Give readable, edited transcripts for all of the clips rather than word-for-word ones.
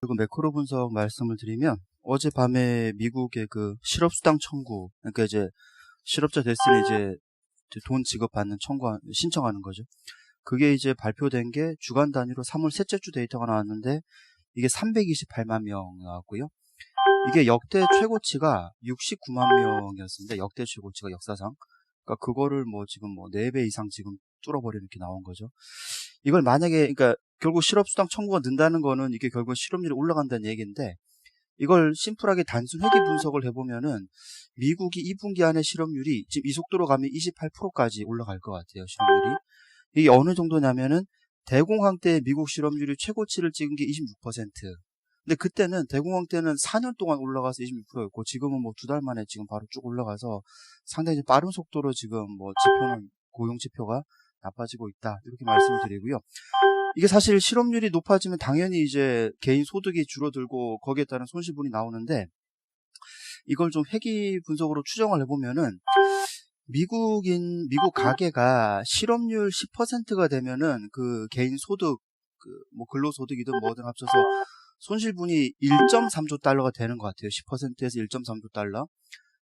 그리고 매크로 분석 말씀을 드리면 어젯밤에 미국의 그 실업수당 청구, 그러니까 이제 실업자 됐으니 이제 돈 지급받는 신청하는 거죠. 그게 이제 발표된 게 주간 단위로 3월 셋째 주 데이터가 나왔는데 이게 328만 명 나왔고요. 이게 역대 최고치가 69만 명이었습니다. 역대 최고치가 역사상. 그러니까 그거를 뭐 지금 뭐 4배 이상 지금 뚫어버리는 이렇게 나온 거죠. 이걸 만약에, 그러니까 결국 실업수당 청구가 는다는 거는 이게 결국 실업률이 올라간다는 얘기인데, 이걸 심플하게 단순 회계 분석을 해보면은 미국이 2분기 안에 실업률이 지금 이 속도로 가면 28%까지 올라갈 것 같아요. 실업률이. 이게 어느 정도냐면은 대공황 때 미국 실업률이 최고치를 찍은 게 26%. 근데 그때는 대공황 때는 4년 동안 올라가서 26%였고 지금은 뭐 2달 만에 지금 바로 쭉 올라가서 상당히 빠른 속도로 지금 뭐 지표는 고용 지표가 나빠지고 있다. 이렇게 말씀을 드리고요. 이게 사실 실업률이 높아지면 당연히 이제 개인 소득이 줄어들고 거기에 따른 손실분이 나오는데 이걸 좀 회계 분석으로 추정을 해보면은 미국 가계가 실업률 10%가 되면은 그 개인 소득, 뭐 근로소득이든 뭐든 합쳐서 손실분이 1.3조 달러가 되는 것 같아요. 10%에서 1.3조 달러.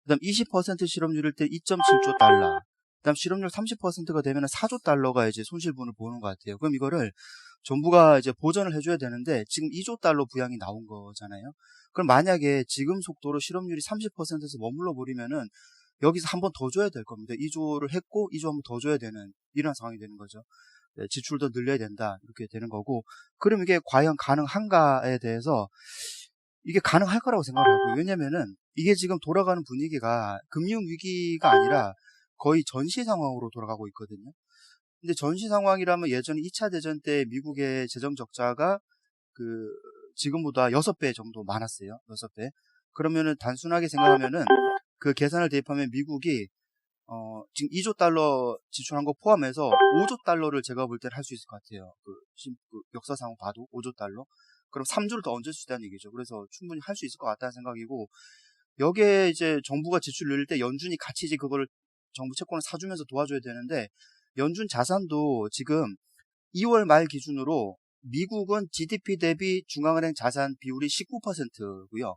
그 다음 20% 실업률일 때 2.7조 달러. 그 다음 실업률 30%가 되면 4조 달러가 이제 손실분을 보는 것 같아요. 그럼 이거를 정부가 이제 보전을 해줘야 되는데 지금 2조 달러 부양이 나온 거잖아요. 그럼 만약에 지금 속도로 실업률이 30%에서 머물러 버리면은 여기서 한 번 더 줘야 될 겁니다. 2조를 했고 2조 한 번 더 줘야 되는 이런 상황이 되는 거죠. 네, 지출도 늘려야 된다 이렇게 되는 거고, 그럼 이게 과연 가능한가에 대해서 이게 가능할 거라고 생각을 하고요. 왜냐면은 이게 지금 돌아가는 분위기가 금융위기가 아니라 거의 전시 상황으로 돌아가고 있거든요. 근데 전시 상황이라면 예전에 2차 대전 때 미국의 재정 적자가 지금보다 6배 정도 많았어요. 6배. 그러면은 단순하게 생각하면은 그 계산을 대입하면 미국이 지금 2조 달러 지출한 거 포함해서 5조 달러를 제가 볼 때는 할 수 있을 것 같아요. 그 역사상 봐도 5조 달러. 그럼 3조를 더 얹을 수 있다는 얘기죠. 그래서 충분히 할 수 있을 것 같다는 생각이고, 여기에 이제 정부가 지출 늘릴 때 연준이 같이 이제 그거를 정부 채권을 사주면서 도와줘야 되는데, 연준 자산도 지금 2월 말 기준으로 미국은 GDP 대비 중앙은행 자산 비율이 19%고요.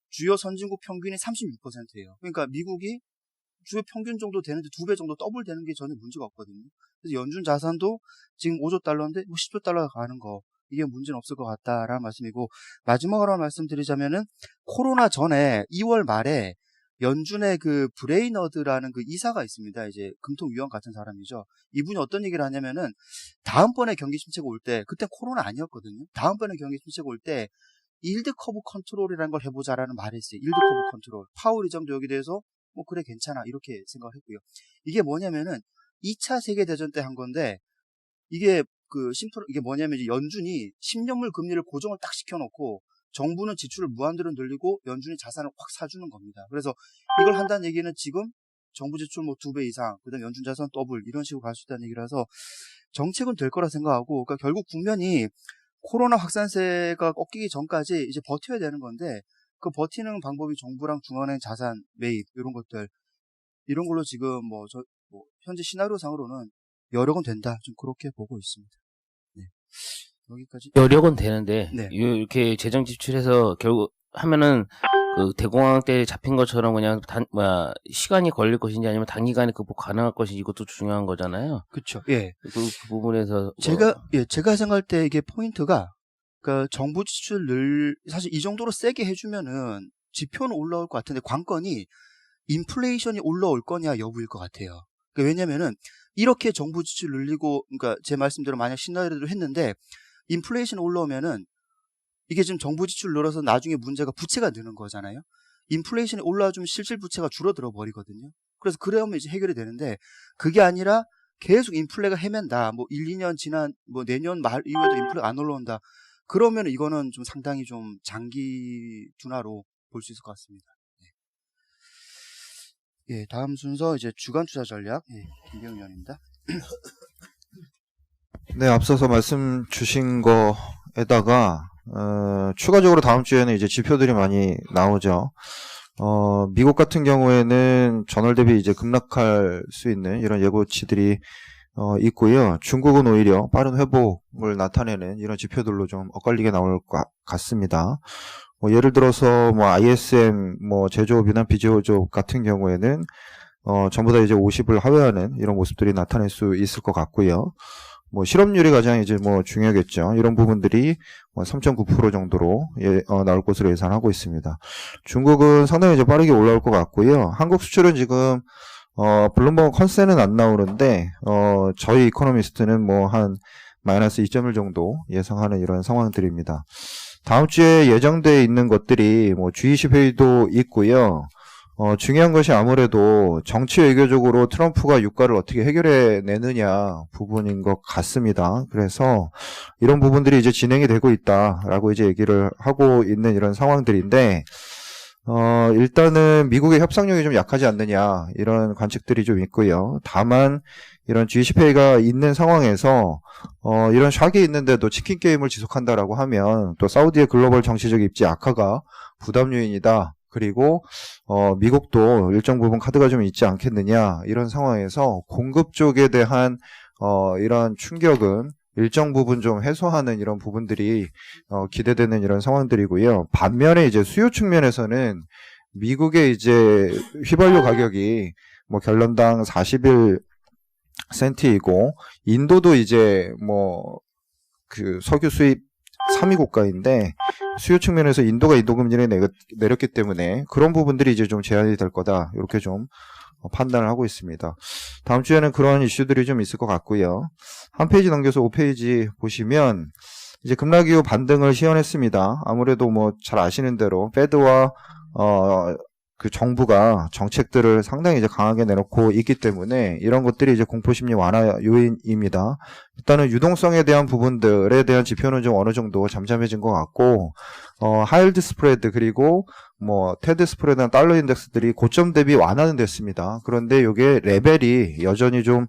주요 선진국 평균이 36%예요. 그러니까 미국이 주요 평균 정도 되는데 2배 정도 더블 되는 게 전혀 문제가 없거든요. 그래서 연준 자산도 지금 5조 달러인데 뭐 10조 달러가 가는 거, 이게 문제는 없을 것 같다라는 말씀이고, 마지막으로 말씀드리자면은 코로나 전에 2월 말에 연준의 그 브레이너드라는 그 이사가 있습니다. 이제 금통위원 같은 사람이죠. 이분이 어떤 얘기를 하냐면은 다음번에 경기 침체가 올 때, 그때 코로나 아니었거든요. 다음번에 경기 침체가 올 때 일드 커브 컨트롤이라는 걸 해보자라는 말을 했어요. 일드 커브 컨트롤. 파월 의장도 여기 대해서 뭐 그래 괜찮아 이렇게 생각했고요. 이게 뭐냐면은 2차 세계대전 때 한 건데, 이게 이게 뭐냐면 이제 연준이 10년물 금리를 고정을 딱 시켜놓고 정부는 지출을 무한대로 늘리고 연준이 자산을 확 사주는 겁니다. 그래서 이걸 한다는 얘기는 지금 정부 지출 뭐 2배 이상, 그다음 연준 자산 더블 이런 식으로 갈 수 있다는 얘기라서 정책은 될 거라 생각하고, 그러니까 결국 국면이 코로나 확산세가 꺾이기 전까지 이제 버텨야 되는 건데, 그 버티는 방법이 정부랑 중앙은행 자산 매입 이런 것들, 이런 걸로 지금 현재 시나리오 상으로는 여력은 된다, 좀 그렇게 보고 있습니다. 네. 여기까지. 여력은 되는데 네. 이렇게 재정 지출해서 결국 하면은 그 대공황 때 잡힌 것처럼 그냥 시간이 걸릴 것인지 아니면 단기간에 극복 가능할 것인지 이것도 중요한 거잖아요. 그렇죠. 예. 그 부분에서 제가 생각할 때 이게 포인트가, 그러니까 정부 지출을 사실 이 정도로 세게 해주면은 지표는 올라올 것 같은데 관건이 인플레이션이 올라올 거냐 여부일 것 같아요. 그러니까 왜냐면은 이렇게 정부 지출 늘리고, 그러니까 제 말씀대로 만약 시나리오를 했는데 인플레이션이 올라오면은 이게 지금 정부 지출 늘어서 나중에 문제가 부채가 느는 거잖아요. 인플레이션이 올라와주면 실질 부채가 줄어들어 버리거든요. 그래서 그러면 이제 해결이 되는데, 그게 아니라 계속 인플레가 헤맨다. 뭐 1, 2년 지난 뭐 내년 말 이후에도 인플레가 안 올라온다. 그러면 이거는 좀 상당히 좀 장기 둔화로 볼 수 있을 것 같습니다. 예, 다음 순서 이제 주간 투자 전략. 예, 김병현 위원입니다. 네, 앞서서 말씀 주신 거에다가 추가적으로 다음 주에는 이제 지표들이 많이 나오죠. 미국 같은 경우에는 전월 대비 이제 급락할 수 있는 이런 예고치들이 있고요. 중국은 오히려 빠른 회복을 나타내는 이런 지표들로 좀 엇갈리게 나올 것 같습니다. 예를 들어서 ISM 제조업이나 비제조업 같은 경우에는 전부 다 이제 50을 하회하는 이런 모습들이 나타날 수 있을 것 같고요. 실업률이 가장 이제 중요하겠죠. 이런 부분들이 3.9% 정도로 나올 것으로 예상하고 있습니다. 중국은 상당히 이제 빠르게 올라올 것 같고요. 한국 수출은 지금 블룸버그 컨센은 안 나오는데 저희 이코노미스트는 한 마이너스 2.1 정도 예상하는 이런 상황들입니다. 다음 주에 예정되어 있는 것들이 G20 회의도 있고요. 중요한 것이 아무래도 정치 외교적으로 트럼프가 유가를 어떻게 해결해 내느냐 부분인 것 같습니다. 그래서 이런 부분들이 이제 진행이 되고 있다라고 이제 얘기를 하고 있는 이런 상황들인데, 일단은 미국의 협상력이 좀 약하지 않느냐 이런 관측들이 좀 있고요. 다만 이런 G20 회의가 있는 상황에서 이런 샥이 있는데도 치킨 게임을 지속한다라고 하면 또 사우디의 글로벌 정치적 입지 악화가 부담 요인이다. 그리고 미국도 일정 부분 카드가 좀 있지 않겠느냐 이런 상황에서 공급 쪽에 대한 이런 충격은 일정 부분 좀 해소하는 이런 부분들이 기대되는 이런 상황들이고요. 반면에 이제 수요 측면에서는 미국의 이제 휘발유 가격이 갤런당 41센트이고 인도도 이제 그 석유 수입 3위 국가인데 수요 측면에서 인도가 인도금리를 내렸기 때문에 그런 부분들이 이제 좀 제한이 될 거다 이렇게 좀 판단을 하고 있습니다. 다음 주에는 그런 이슈들이 좀 있을 것 같고요. 한 페이지 넘겨서 5페이지 보시면 이제 급락 이후 반등을 시현했습니다. 아무래도 잘 아시는 대로 페드와 그 정부가 정책들을 상당히 이제 강하게 내놓고 있기 때문에 이런 것들이 이제 공포심리 완화 요인입니다. 일단은 유동성에 대한 부분들에 대한 지표는 좀 어느 정도 잠잠해진 것 같고, 하이힐드 스프레드 그리고 테드 스프레드나 달러 인덱스들이 고점 대비 완화는 됐습니다. 그런데 이게 레벨이 여전히 좀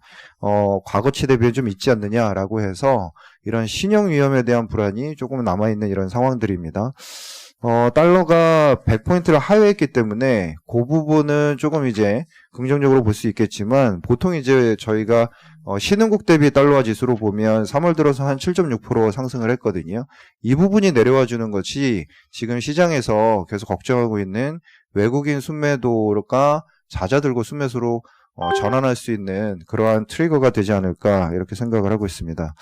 과거치 대비에 좀 있지 않느냐라고 해서 이런 신용 위험에 대한 불안이 조금 남아있는 이런 상황들입니다. 달러가 100포인트를 하회했기 때문에 그 부분은 조금 이제 긍정적으로 볼 수 있겠지만 보통 이제 저희가 신흥국 대비 달러화 지수로 보면 3월 들어서 한 7.6% 상승을 했거든요. 이 부분이 내려와 주는 것이 지금 시장에서 계속 걱정하고 있는 외국인 순매도가 잦아들고 순매수로 전환할 수 있는 그러한 트리거가 되지 않을까 이렇게 생각을 하고 있습니다.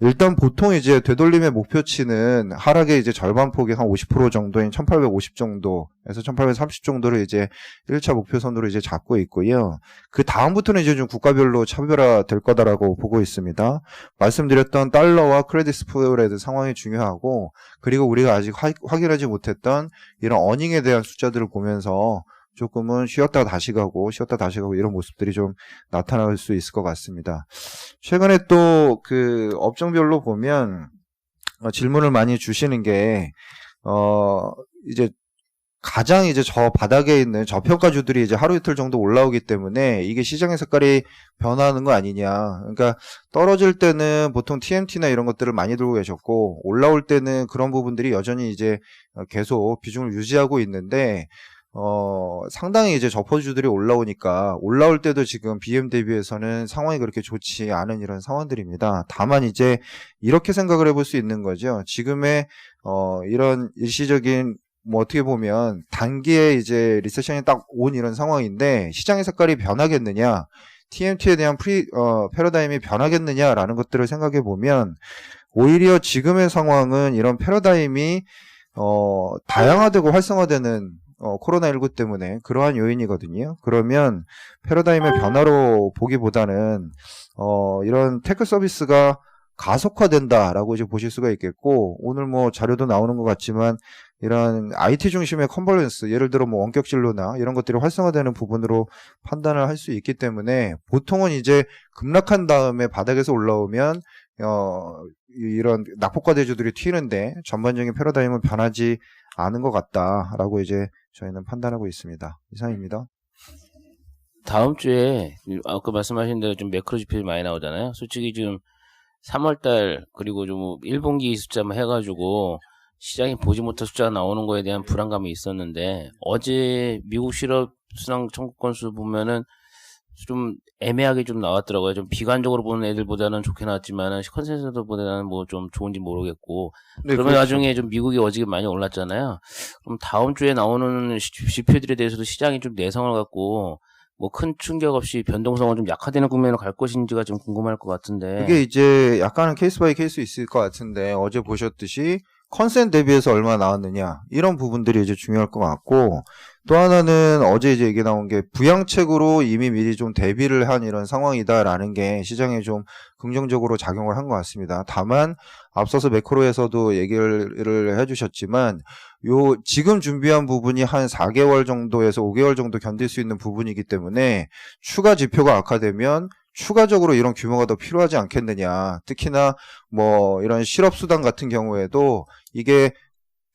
일단 보통 이제 되돌림의 목표치는 하락의 이제 절반폭이 한 50% 정도인 1850 정도에서 1830 정도를 이제 1차 목표선으로 이제 잡고 있고요. 그 다음부터는 이제 좀 국가별로 차별화 될 거다라고 보고 있습니다. 말씀드렸던 달러와 크레딧 스프레드 상황이 중요하고, 그리고 우리가 아직 확인하지 못했던 이런 어닝에 대한 숫자들을 보면서 조금은 쉬었다 다시 가고 이런 모습들이 좀 나타날 수 있을 것 같습니다. 최근에 또 그 업종별로 보면 질문을 많이 주시는 게 이제 가장 이제 저 바닥에 있는 저평가주들이 이제 하루 이틀 정도 올라오기 때문에 이게 시장의 색깔이 변화하는 거 아니냐. 그러니까 떨어질 때는 보통 TMT나 이런 것들을 많이 들고 계셨고, 올라올 때는 그런 부분들이 여전히 이제 계속 비중을 유지하고 있는데, 상당히 이제 저퍼주들이 올라오니까 올라올 때도 지금 BM 대비해서는 상황이 그렇게 좋지 않은 이런 상황들입니다. 다만 이제 이렇게 생각을 해볼 수 있는 거죠. 지금의 이런 일시적인 어떻게 보면 단기에 이제 리세션이 딱 온 이런 상황인데 시장의 색깔이 변하겠느냐, TMT에 대한 패러다임이 변하겠느냐라는 것들을 생각해 보면 오히려 지금의 상황은 이런 패러다임이 다양화되고 활성화되는 코로나19 때문에 그러한 요인이거든요. 그러면 패러다임의 변화로 보기보다는 이런 테크 서비스가 가속화된다라고 이제 보실 수가 있겠고, 오늘 자료도 나오는 것 같지만 이런 IT 중심의 컨버런스, 예를 들어 원격 진로나 이런 것들이 활성화되는 부분으로 판단을 할 수 있기 때문에 보통은 이제 급락한 다음에 바닥에서 올라오면 이런 낙폭과 대주들이 튀는데 전반적인 패러다임은 변하지 않은 것 같다라고 이제 저희는 판단하고 있습니다. 이상입니다. 다음 주에 아까 말씀하신 대로 좀 매크로 지표들이 많이 나오잖아요. 솔직히 지금 3월달 그리고 좀 1분기 숫자만 해가지고 시장이 보지 못한 숫자가 나오는 거에 대한 불안감이 있었는데, 어제 미국 실업 수당 청구 건수 보면은 좀 애매하게 좀 나왔더라고요. 좀 비관적으로 보는 애들보다는 좋게 나왔지만은 컨센서스보다는 뭐 좀 좋은지 모르겠고. 네, 그러면 그렇죠. 나중에 좀 미국이 어지게 많이 올랐잖아요. 그럼 다음 주에 나오는 지표들에 대해서도 시장이 좀 내성을 갖고 뭐 큰 충격 없이 변동성은 좀 약화되는 국면으로 갈 것인지가 좀 궁금할 것 같은데. 그게 이제 약간은 케이스 바이 케이스 있을 것 같은데 어제 보셨듯이 컨센 대비해서 얼마 나왔느냐 이런 부분들이 이제 중요할 것 같고 또 하나는 어제 이제 얘기 나온 게 부양책으로 이미 미리 좀 대비를 한 이런 상황이다라는 게 시장에 좀 긍정적으로 작용을 한 것 같습니다. 다만 앞서서 매크로에서도 얘기를 해주셨지만 요 지금 준비한 부분이 한 4개월 정도에서 5개월 정도 견딜 수 있는 부분이기 때문에 추가 지표가 악화되면 추가적으로 이런 규모가 더 필요하지 않겠느냐. 특히나 뭐 이런 실업수당 같은 경우에도 이게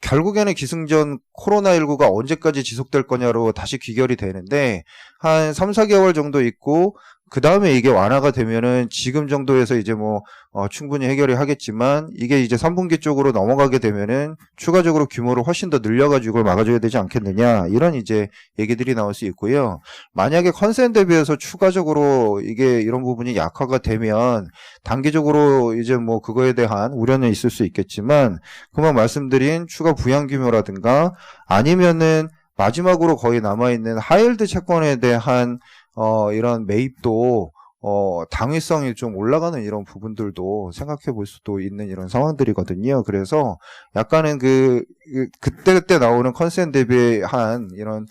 결국에는 기승전 코로나19가 언제까지 지속될 거냐로 다시 귀결이 되는데 한 3, 4개월 정도 있고 그 다음에 이게 완화가 되면은 지금 정도에서 이제 뭐 충분히 해결이 하겠지만 이게 이제 3분기 쪽으로 넘어가게 되면은 추가적으로 규모를 훨씬 더 늘려가지고 막아줘야 되지 않겠느냐 이런 이제 얘기들이 나올 수 있고요. 만약에 컨센 대비해서 추가적으로 이게 이런 부분이 약화가 되면 단기적으로 이제 뭐 그거에 대한 우려는 있을 수 있겠지만 그만 말씀드린 추가 부양 규모라든가 아니면은 마지막으로 거의 남아있는 하이힐드 채권에 대한 이런 매입도 당위성이 좀 올라가는 이런 부분들도 생각해 볼 수도 있는 이런 상황들이거든요. 그래서 약간은 그때 나오는 컨센 대비한 이런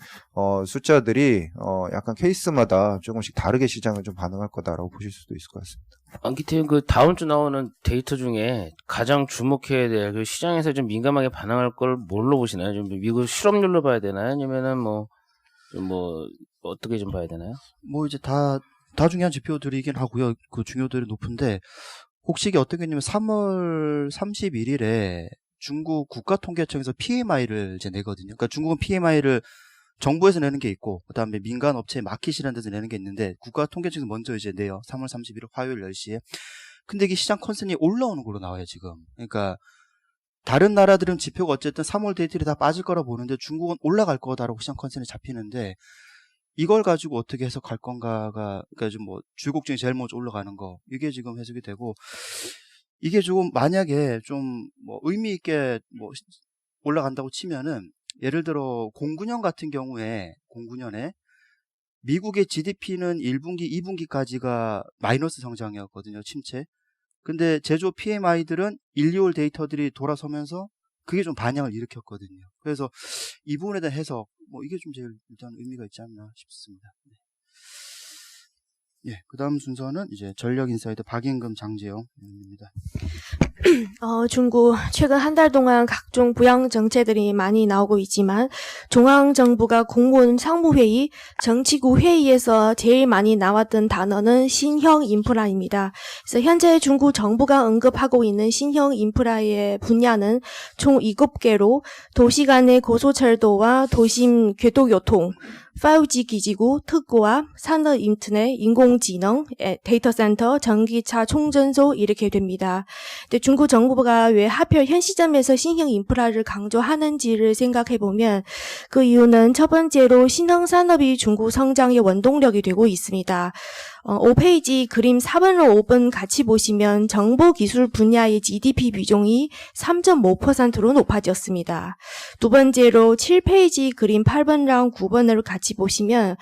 숫자들이 약간 케이스마다 조금씩 다르게 시장을 좀 반응할 거다라고 보실 수도 있을 것 같습니다. 안기태님 그 다음 주 나오는 데이터 중에 가장 주목해야 될 그 시장에서 좀 민감하게 반응할 걸 뭘로 보시나요? 좀 미국 실업률로 봐야 되나요? 아니면은 뭐 어떻게 좀 봐야 되나요? 뭐 이제 다 중요한 지표들이긴 하고요. 그 중요도들이 높은데 혹시 이게 어떻게 했냐면 3월 31일에 중국 국가통계청에서 PMI를 이제 내거든요. 그러니까 중국은 PMI를 정부에서 내는 게 있고 그다음에 민간 업체 마켓이라는 데서 내는 게 있는데 국가통계청에서 먼저 이제 내요. 3월 31일 화요일 10시에. 근데 이게 시장 컨센이 올라오는 걸로 나와요, 지금. 그러니까 다른 나라들은 지표가 어쨌든 3월 데이터들이 다 빠질 거라 보는데 중국은 올라갈 거다라고 시장 컨센이 잡히는데 이걸 가지고 어떻게 해석할 건가가 그러니까 좀 뭐 주국 중에 제일 먼저 올라가는 거 이게 지금 해석이 되고 이게 조금 만약에 좀 뭐 의미 있게 뭐 올라간다고 치면은 예를 들어 09년 같은 경우에 09년에 미국의 GDP는 1분기, 2분기까지가 마이너스 성장이었거든요. 침체. 근데 제조업 PMI들은 1, 2월 데이터들이 돌아서면서 그게 좀 반향을 일으켰거든요. 그래서 이 부분에 대한 해석, 뭐 이게 좀 제일 일단 의미가 있지 않나 싶습니다. 예, 그 다음 순서는 이제 전력인사이드 박인금 장재영입니다. 중국 최근 한 달 동안 각종 부양 정책들이 많이 나오고 있지만 중앙정부가 공무원 상무회의, 정치국 회의에서 제일 많이 나왔던 단어는 신형 인프라입니다. 그래서 현재 중국 정부가 언급하고 있는 신형 인프라의 분야는 총 7개로 도시 간의 고속철도와 도심 궤도교통, 5G 기지구, 특고압, 산업 인터넷, 인공지능, 데이터 센터, 전기차 충전소 이렇게 됩니다. 근데 중국 정부가 왜 하필 현 시점에서 신형 인프라를 강조하는지를 생각해보면 그 이유는 첫 번째로 신흥 산업이 중국 성장의 원동력이 되고 있습니다. 5페이지 그림 4번으로 5번 같이 보시면 정보기술 분야의 GDP 비중이 3.5%로 높아졌습니다. 두 번째로 7페이지 그림 8번이랑 9번을 같이 보시면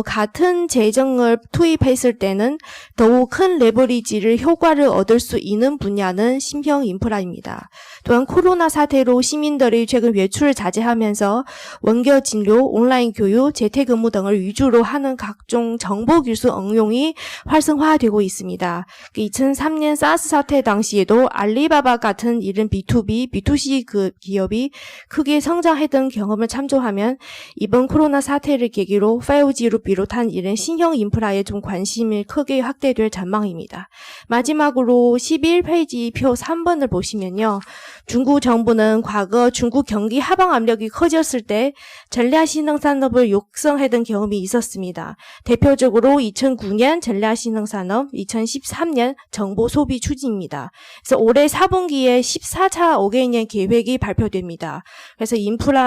같은 재정을 투입했을 때는 더욱 큰 레버리지를 효과를 얻을 수 있는 분야는 신형 인프라입니다. 또한 코로나 사태로 시민들이 최근 외출을 자제하면서 원격 진료, 온라인 교육, 재택근무 등을 위주로 하는 각종 정보기술 응용이 활성화되고 있습니다. 2003년 사스 사태 당시에도 알리바바 같은 이런 B2B, B2C 그 기업이 크게 성장했던 경험을 참조하면 이번 코로나 사태를 계기로 5G로 비롯한 이런 신형 인프라에 좀 관심이 크게 확대될 전망입니다. 마지막으로 11페이지 표 3번을 보시면요. 중국 정부는 과거 중국 경기 하방 압력이 커졌을 때 전략 신흥 산업을 육성하던 경험이 있었습니다. 대표적으로 2009년 위한 전략신흥산업 2013년 정보 소비 추진입니다. 그래서 올해 4분기에 14차 5개년 계획이 발표됩니다. 그래서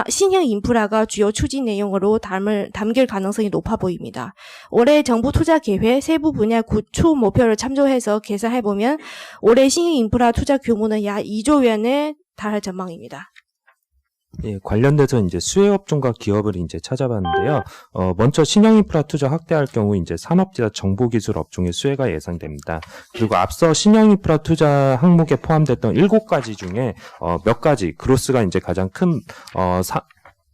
신형 인프라가 주요 추진 내용으로 담길 가능성이 높아 보입니다. 올해 정부 투자 계획 세부 분야 구축 목표를 참조해서 계산해보면 올해 신형 인프라 투자 규모는 약 2조 원에 달할 전망입니다. 예, 관련돼서 이제 수혜업종과 기업을 이제 찾아봤는데요. 먼저 신형 인프라 투자 확대할 경우 이제 산업재와 정보기술 업종의 수혜가 예상됩니다. 그리고 앞서 신형 인프라 투자 항목에 포함됐던 7가지 중에 몇 가지 그로스가 이제 가장 큰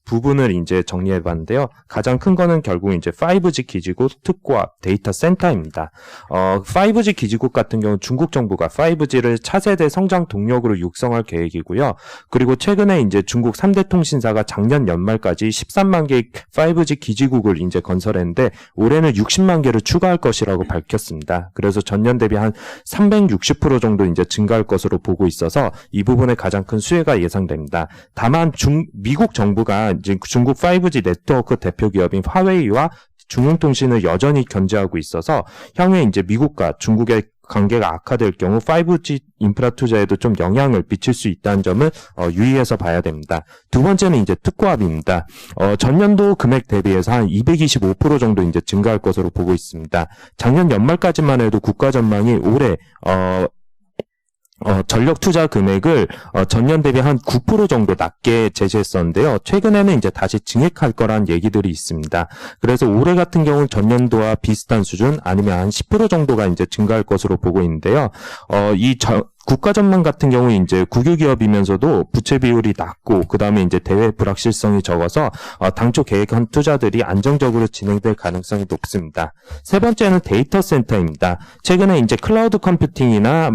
부분을 이제 정리해 봤는데요. 가장 큰 거는 결국 이제 5G 기지국, 특고압, 데이터 센터입니다. 5G 기지국 같은 경우는 중국 정부가 5G를 차세대 성장 동력으로 육성할 계획이고요. 그리고 최근에 이제 중국 3대 통신사가 작년 연말까지 13만 개의 5G 기지국을 이제 건설했는데 올해는 60만 개를 추가할 것이라고 밝혔습니다. 그래서 전년 대비 한 360% 정도 이제 증가할 것으로 보고 있어서 이 부분에 가장 큰 수혜가 예상됩니다. 다만 미국 정부가 이제 중국 5G 네트워크 대표 기업인 화웨이와 중흥통신을 여전히 견제하고 있어서 향후에 이제 미국과 중국의 관계가 악화될 경우 5G 인프라 투자에도 좀 영향을 미칠 수 있다는 점을 유의해서 봐야 됩니다. 두 번째는 이제 특고압입니다. 전년도 금액 대비해서 한 225% 정도 이제 증가할 것으로 보고 있습니다. 작년 연말까지만 해도 국가 전망이 올해 전력 투자 금액을 전년 대비 한 9% 정도 낮게 제시했었는데요. 최근에는 이제 다시 증액할 거란 얘기들이 있습니다. 그래서 올해 같은 경우는 전년도와 비슷한 수준 아니면 한 10% 정도가 이제 증가할 것으로 보고 있는데요. 국가 전망 같은 경우 이제 국유기업이면서도 부채 비율이 낮고 그다음에 이제 대외 불확실성이 적어서 당초 계획한 투자들이 안정적으로 진행될 가능성이 높습니다. 세 번째는 데이터 센터입니다. 최근에 이제 클라우드 컴퓨팅이나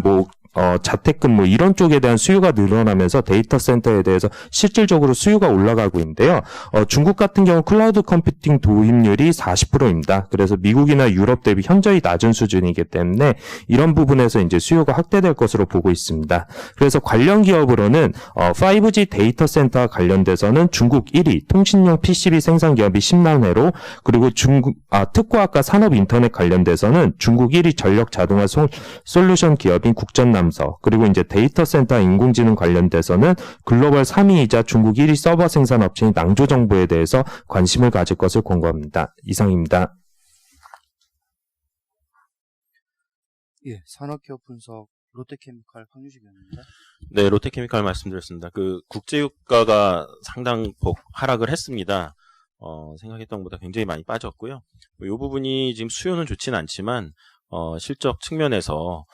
자택근무 이런 쪽에 대한 수요가 늘어나면서 데이터 센터에 대해서 실질적으로 수요가 올라가고 있는데요. 중국 같은 경우 클라우드 컴퓨팅 도입률이 40%입니다. 그래서 미국이나 유럽 대비 현저히 낮은 수준이기 때문에 이런 부분에서 이제 수요가 확대될 것으로 보고 있습니다. 그래서 관련 기업으로는 5G 데이터 센터와 관련돼서는 중국 1위 통신용 PCB 생산 기업이 신난해로 그리고 특고압과 산업 인터넷 관련돼서는 중국 1위 전력 자동화 솔루션 기업인 국전남 그리고 이제 데이터 센터 인공지능 관련돼서는 글로벌 3위이자 중국 1위 서버 생산 업체인 낭조정보에 대해서 관심을 가질 것을 권고합니다. 이상입니다. 예, 산업기업 분석 롯데케미칼 황유식 위원입니다. 네, 롯데케미칼 말씀드렸습니다. 국제유가가 상당폭 하락을 했습니다. 생각했던 것보다 굉장히 많이 빠졌고요. 이 부분이 지금 수요는 좋지는 않지만 실적 측면에서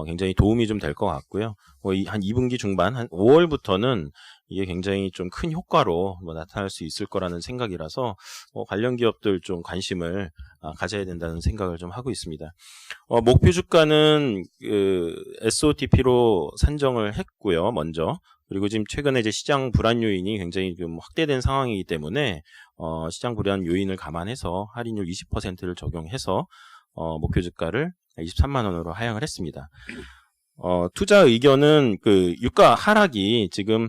굉장히 도움이 좀 될 것 같고요. 한 2분기 중반, 한 5월부터는 이게 굉장히 좀 큰 효과로 나타날 수 있을 거라는 생각이라서 관련 기업들 좀 관심을 가져야 된다는 생각을 좀 하고 있습니다. 목표 주가는 SOTP로 산정을 했고요, 먼저. 그리고 지금 최근에 이제 시장 불안 요인이 굉장히 좀 확대된 상황이기 때문에 시장 불안 요인을 감안해서 할인율 20%를 적용해서 목표 주가를 23만 원으로 하향을 했습니다. 투자 의견은 유가 하락이 지금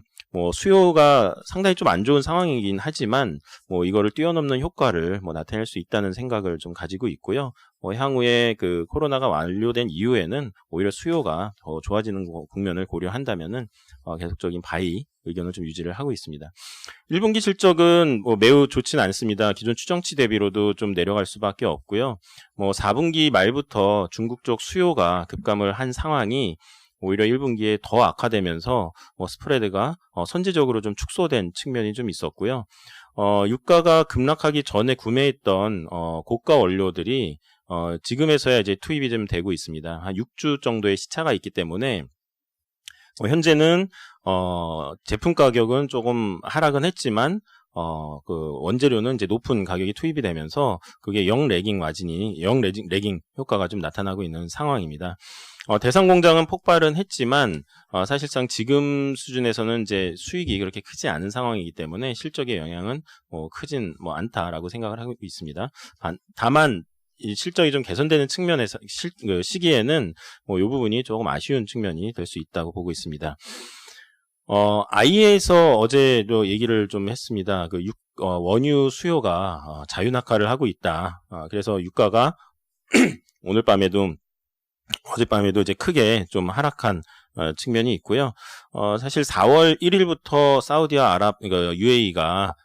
수요가 상당히 좀 안 좋은 상황이긴 하지만 이거를 뛰어넘는 효과를 나타낼 수 있다는 생각을 좀 가지고 있고요. 향후에 코로나가 완료된 이후에는 오히려 수요가 더 좋아지는 국면을 고려한다면은 계속적인 바이 의견을 좀 유지를 하고 있습니다. 1분기 실적은 매우 좋지는 않습니다. 기존 추정치 대비로도 좀 내려갈 수밖에 없고요. 4분기 말부터 중국 쪽 수요가 급감을 한 상황이 오히려 1분기에 더 악화되면서 스프레드가 선제적으로 좀 축소된 측면이 좀 있었고요. 유가가 급락하기 전에 구매했던 고가 원료들이 지금에서야 이제 투입이 좀 되고 있습니다. 한 6주 정도의 시차가 있기 때문에 현재는 제품 가격은 조금 하락은 했지만 원재료는 이제 높은 가격이 투입이 되면서 그게 영 레깅 효과가 좀 나타나고 있는 상황입니다. 대상 공장은 폭발은 했지만 사실상 지금 수준에서는 이제 수익이 그렇게 크지 않은 상황이기 때문에 실적의 영향은 크진 않다라고 생각을 하고 있습니다. 다만 이 실적이 좀 개선되는 측면에서 시기에는 이 부분이 조금 아쉬운 측면이 될 수 있다고 보고 있습니다. IEA에서 어제도 얘기를 좀 했습니다. 원유 수요가 자유낙하를 하고 있다. 그래서 유가가 오늘 밤에도 어젯밤에도 이제 크게 좀 하락한 측면이 있고요. 사실 4월 1일부터 사우디와 그러니까 UAE가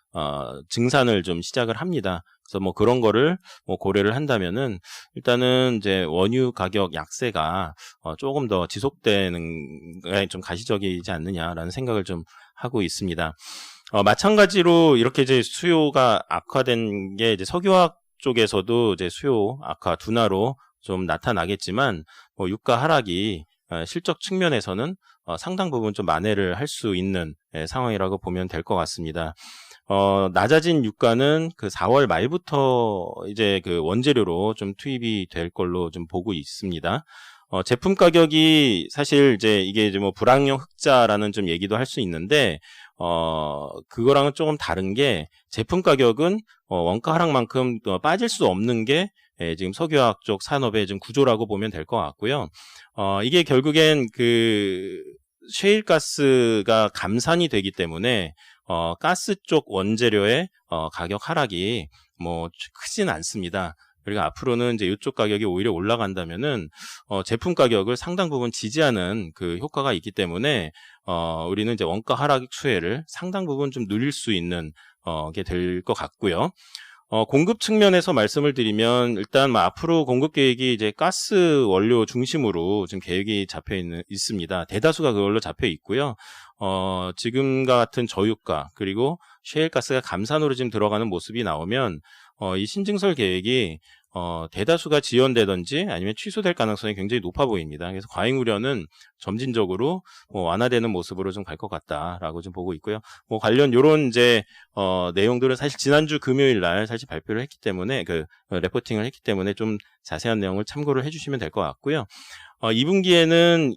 증산을 좀 시작을 합니다. 그래서 뭐 그런 거를 뭐 고려를 한다면은 일단은 이제 원유 가격 약세가 조금 더 지속되는 게 좀 가시적이지 않느냐라는 생각을 좀 하고 있습니다. 마찬가지로 이렇게 이제 수요가 악화된 게 이제 석유화학 쪽에서도 이제 수요 악화 둔화로 좀 나타나겠지만 뭐 유가 하락이 실적 측면에서는 상당 부분 좀 만회를 할 수 있는 상황이라고 보면 될 것 같습니다. 낮아진 유가는 그 4월 말부터 이제 그 원재료로 좀 투입이 될 걸로 좀 보고 있습니다. 제품 가격이 사실 이제 이게 이제 뭐 불황용 흑자라는 좀 얘기도 할 수 있는데, 그거랑은 조금 다른 게 제품 가격은 원가 하락만큼 빠질 수 없는 게 지금 석유화학 쪽 산업의 좀 구조라고 보면 될 것 같고요. 이게 결국엔 그 셰일가스가 감산이 되기 때문에 가스 쪽 원재료의 가격 하락이 뭐 크진 않습니다. 그리고 앞으로는 이제 이쪽 가격이 오히려 올라간다면은 제품 가격을 상당 부분 지지하는 그 효과가 있기 때문에 우리는 이제 원가 하락 수혜를 상당 부분 좀 누릴 수 있는 게 될 것 같고요. 공급 측면에서 말씀을 드리면 일단 뭐 앞으로 공급 계획이 이제 가스 원료 중심으로 지금 계획이 잡혀 있습니다. 대다수가 그걸로 잡혀 있고요. 지금과 같은 저유가 그리고 셰일가스가 감산으로 지금 들어가는 모습이 나오면 이 신증설 계획이 대다수가 지연되든지 아니면 취소될 가능성이 굉장히 높아 보입니다. 그래서 과잉 우려는 점진적으로 완화되는 모습으로 좀 갈 것 같다라고 좀 보고 있고요. 뭐 관련 요런 이제 내용들은 사실 지난주 금요일 날 사실 발표를 했기 때문에 레포팅을 했기 때문에 좀 자세한 내용을 참고를 해주시면 될 것 같고요. 2분기에는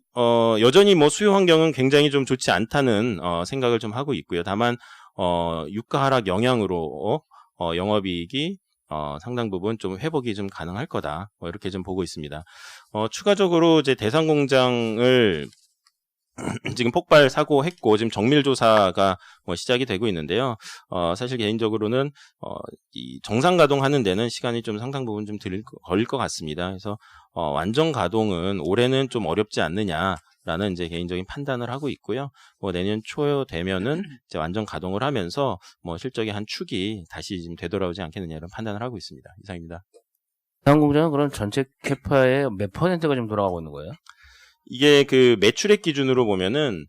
여전히 뭐 수요 환경은 굉장히 좀 좋지 않다는 생각을 좀 하고 있고요. 다만 유가 하락 영향으로 영업이익이 상당 부분 좀 회복이 좀 가능할 거다. 이렇게 좀 보고 있습니다. 추가적으로 이제 대상공장을 지금 폭발 사고했고 지금 정밀 조사가 시작이 되고 있는데요. 사실 개인적으로는 이 정상 가동하는 데는 시간이 좀 상당 부분 좀 걸릴 것 같습니다. 그래서 완전 가동은 올해는 좀 어렵지 않느냐라는 이제 개인적인 판단을 하고 있고요. 내년 초 되면은 이제 완전 가동을 하면서 실적의 한 축이 다시 좀 되돌아오지 않겠느냐 이런 판단을 하고 있습니다. 이상입니다. 대한공장은 그럼 전체 캐파의 몇 %가 좀 돌아가고 있는 거예요? 이게 그 매출액 기준으로 보면은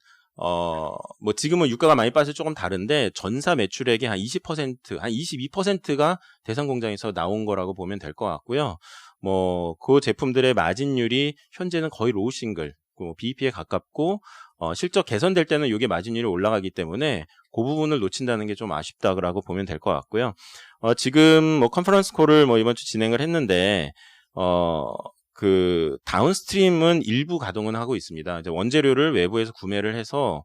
지금은 유가가 많이 빠져서 조금 다른데 전사 매출액의 한 20%, 한 22%가 대상공장에서 나온 거라고 보면 될 것 같고요. 그 제품들의 마진율이 현재는 거의 로우 싱글, BEP에 가깝고 실적 개선될 때는 이게 마진율이 올라가기 때문에 그 부분을 놓친다는 게 좀 아쉽다라고 보면 될 것 같고요. 지금 컨퍼런스 콜을 이번 주 진행을 했는데 그 다운스트림은 일부 가동은 하고 있습니다. 이제 원재료를 외부에서 구매를 해서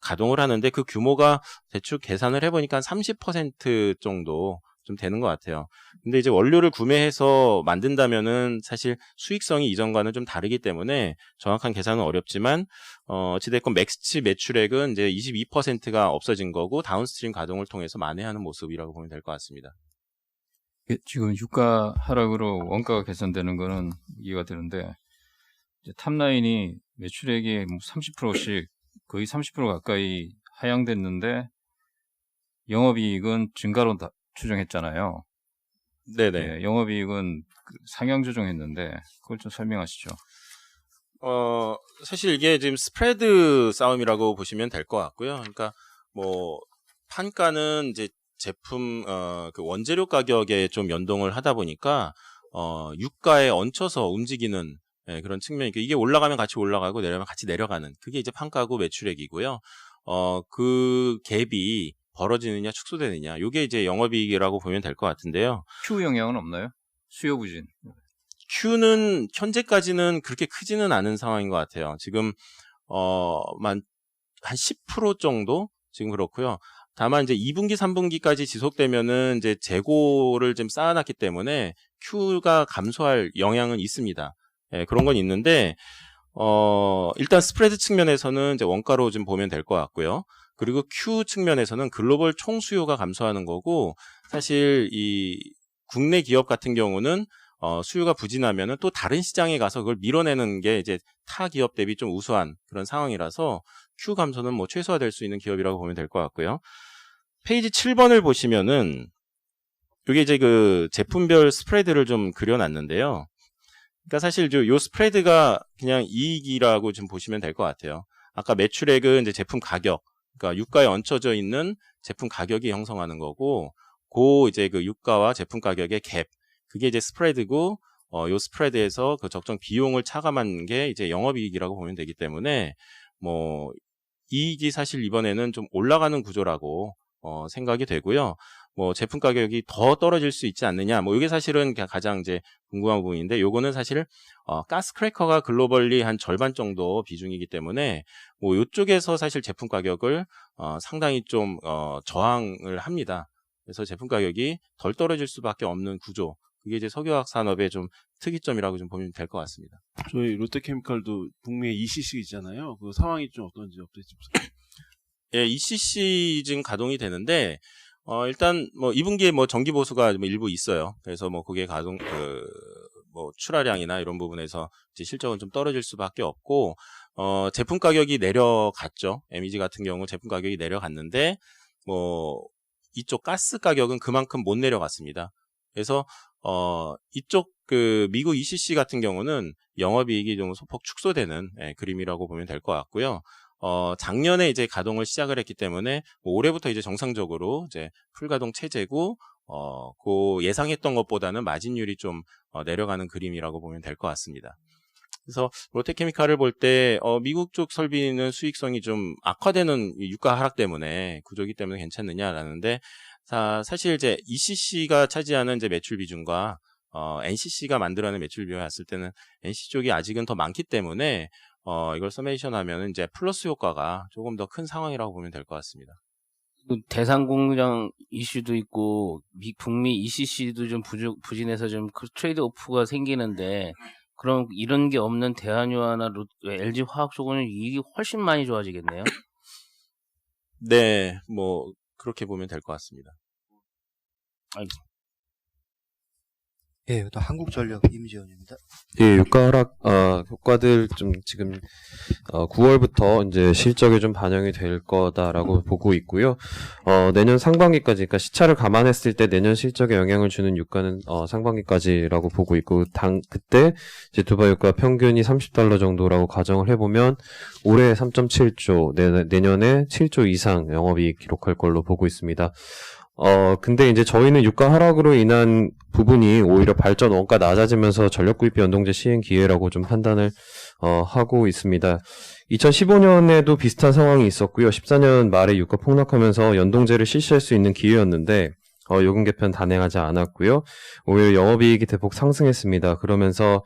가동을 하는데 그 규모가 대충 계산을 해보니까 한 30% 정도 좀 되는 것 같아요. 근데 이제 원료를 구매해서 만든다면은 사실 수익성이 이전과는 좀 다르기 때문에 정확한 계산은 어렵지만 어찌됐건 맥스치 매출액은 이제 22%가 없어진 거고 다운스트림 가동을 통해서 만회하는 모습이라고 보면 될 것 같습니다. 지금 유가 하락으로 원가가 개선되는 거는 이해가 되는데 이제 탑라인이 매출액이 30%씩 거의 30% 가까이 하향됐는데 영업이익은 증가로 추정했잖아요. 네네. 네, 영업이익은 상향 조정했는데 그걸 좀 설명하시죠. 사실 이게 지금 스프레드 싸움이라고 보시면 될 것 같고요. 그러니까 판가는 이제 제품 그 원재료 가격에 좀 연동을 하다 보니까 유가에 얹혀서 움직이는 그런 측면이니까 이게 올라가면 같이 올라가고 내려가면 같이 내려가는 그게 이제 판가고 매출액이고요. 그 갭이 벌어지느냐 축소되느냐 이게 이제 영업이익이라고 보면 될 것 같은데요. Q 영향은 없나요? 수요 부진. Q는 현재까지는 그렇게 크지는 않은 상황인 것 같아요. 지금 한 10% 정도 지금 그렇고요. 다만 이제 2분기, 3분기까지 지속되면은 이제 재고를 좀 쌓아놨기 때문에 Q가 감소할 영향은 있습니다. 그런 건 있는데 일단 스프레드 측면에서는 이제 원가로 좀 보면 될 것 같고요. 그리고 Q 측면에서는 글로벌 총 수요가 감소하는 거고 사실 이 국내 기업 같은 경우는 수요가 부진하면은 또 다른 시장에 가서 그걸 밀어내는 게 이제 타 기업 대비 좀 우수한 그런 상황이라서 Q 감소는 뭐 최소화될 수 있는 기업이라고 보면 될 것 같고요. 페이지 7번을 보시면은 이게 이제 그 제품별 스프레드를 좀 그려놨는데요. 그러니까 사실 요 스프레드가 그냥 이익이라고 좀 보시면 될 것 같아요. 아까 매출액은 이제 제품 가격, 그러니까 유가에 얹혀져 있는 제품 가격이 형성하는 거고, 이제 그 유가와 제품 가격의 갭, 그게 이제 스프레드고, 요 스프레드에서 그 적정 비용을 차감한 게 이제 영업이익이라고 보면 되기 때문에, 뭐, 이익이 사실 이번에는 좀 올라가는 구조라고, 생각이 되고요. 뭐, 제품 가격이 더 떨어질 수 있지 않느냐, 뭐, 이게 사실은 가장 이제 궁금한 부분인데, 요거는 사실, 가스 크래커가 글로벌리 한 절반 정도 비중이기 때문에, 뭐, 요쪽에서 사실 제품 가격을, 상당히 좀, 저항을 합니다. 그래서 제품 가격이 덜 떨어질 수밖에 없는 구조. 그게 이제 석유화학 산업의 좀 특이점이라고 좀 보면 될 것 같습니다. 저희 롯데케미칼도 북미에 ECC 있잖아요. 그 상황이 좀 어떤지 업데이트 부탁드립니다. 예, ECC 지금 가동이 되는데, 일단 뭐 2분기에 뭐 정기 보수가 뭐 일부 있어요. 그래서 뭐 그게 뭐 출하량이나 이런 부분에서 이제 실적은 좀 떨어질 수밖에 없고, 제품 가격이 내려갔죠. MEG 같은 경우 제품 가격이 내려갔는데, 뭐 이쪽 가스 가격은 그만큼 못 내려갔습니다. 그래서 이쪽 그 미국 ECC 같은 경우는 영업이익이 좀 소폭 축소되는 그림이라고 보면 될 것 같고요. 작년에 이제 가동을 시작을 했기 때문에 뭐 올해부터 이제 정상적으로 이제 풀가동 체제고, 그 예상했던 것보다는 마진율이 좀 내려가는 그림이라고 보면 될 것 같습니다. 그래서 롯데케미칼을 볼 때 미국 쪽 설비는 수익성이 좀 악화되는 유가 하락 때문에 구조기 때문에 괜찮느냐라는데, 사실 이제 ECC가 차지하는 이제 매출 비중과 NCC가 만들어내는 매출 비중을 봤을 때는 NCC 쪽이 아직은 더 많기 때문에 이걸 서메이션 하면은 이제 플러스 효과가 조금 더 큰 상황이라고 보면 될 것 같습니다. 대상 공장 이슈도 있고 북미 ECC도 좀 부진해서 좀 트레이드 오프가 생기는데, 그럼 이런 게 없는 대한유화나 LG 화학 쪽은 이익이 훨씬 많이 좋아지겠네요. 네, 뭐 그렇게 보면 될 것 같습니다. 알겠습니다. 예, 또 한국전력 임지원입니다. 예, 유가 하락 효과들 좀 지금 9월부터 이제 실적에 좀 반영이 될 거다라고 보고 있고요. 내년 상반기까지, 그러니까 시차를 감안했을 때 내년 실적에 영향을 주는 유가는 상반기까지라고 보고 있고, 그때 이제 두바이 유가 평균이 $30 정도라고 가정을 해보면 올해 3.7조, 내년에 7조 이상 영업이익 기록할 걸로 보고 있습니다. 근데 이제 저희는 유가 하락으로 인한 부분이 오히려 발전 원가 낮아지면서 전력 구입비 연동제 시행 기회라고 좀 판단을 하고 있습니다. 2015년에도 비슷한 상황이 있었고요. 14년 말에 유가 폭락하면서 연동제를 실시할 수 있는 기회였는데 요금 개편 단행하지 않았고요. 오히려 영업이익이 대폭 상승했습니다. 그러면서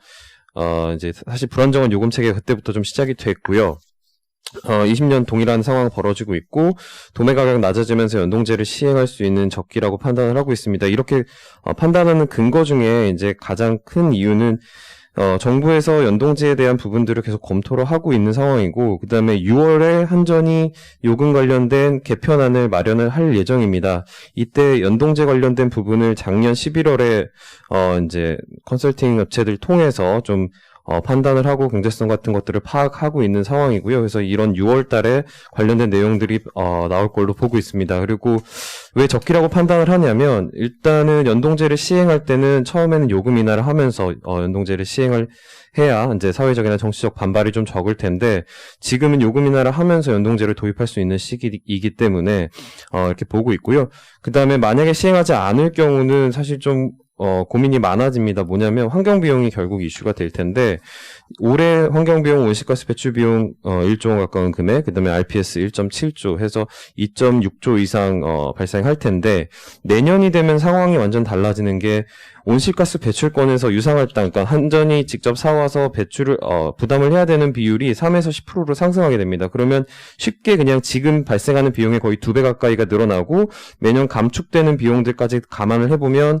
이제 사실 불안정한 요금 체계가 그때부터 좀 시작이 됐고요. 20년 동일한 상황 벌어지고 있고, 도매 가격 낮아지면서 연동제를 시행할 수 있는 적기라고 판단을 하고 있습니다. 이렇게 판단하는 근거 중에 이제 가장 큰 이유는 정부에서 연동제에 대한 부분들을 계속 검토를 하고 있는 상황이고, 그 다음에 6월에 한전이 요금 관련된 개편안을 마련을 할 예정입니다. 이때 연동제 관련된 부분을 작년 11월에 이제 컨설팅 업체들 통해서 좀 판단을 하고 경제성 같은 것들을 파악하고 있는 상황이고요. 그래서 이런 6월 달에 관련된 내용들이 나올 걸로 보고 있습니다. 그리고 왜 적기라고 판단을 하냐면, 일단은 연동제를 시행할 때는 처음에는 요금 인하를 하면서 연동제를 시행을 해야 이제 사회적이나 정치적 반발이 좀 적을 텐데, 지금은 요금 인하를 하면서 연동제를 도입할 수 있는 시기이기 때문에 이렇게 보고 있고요. 그 다음에 만약에 시행하지 않을 경우는 사실 좀 고민이 많아집니다. 뭐냐면 환경비용이 결국 이슈가 될 텐데, 올해 환경비용, 온실가스 배출비용 1조 원 가까운 금액, 그 다음에 RPS 1.7조 해서 2.6조 이상 발생할 텐데, 내년이 되면 상황이 완전 달라지는 게, 온실가스 배출권에서 유상할당, 그러니까 한전이 직접 사와서 배출을 부담을 해야 되는 비율이 3에서 10%로 상승하게 됩니다. 그러면 쉽게 그냥 지금 발생하는 비용의 거의 2배 가까이가 늘어나고, 매년 감축되는 비용들까지 감안을 해보면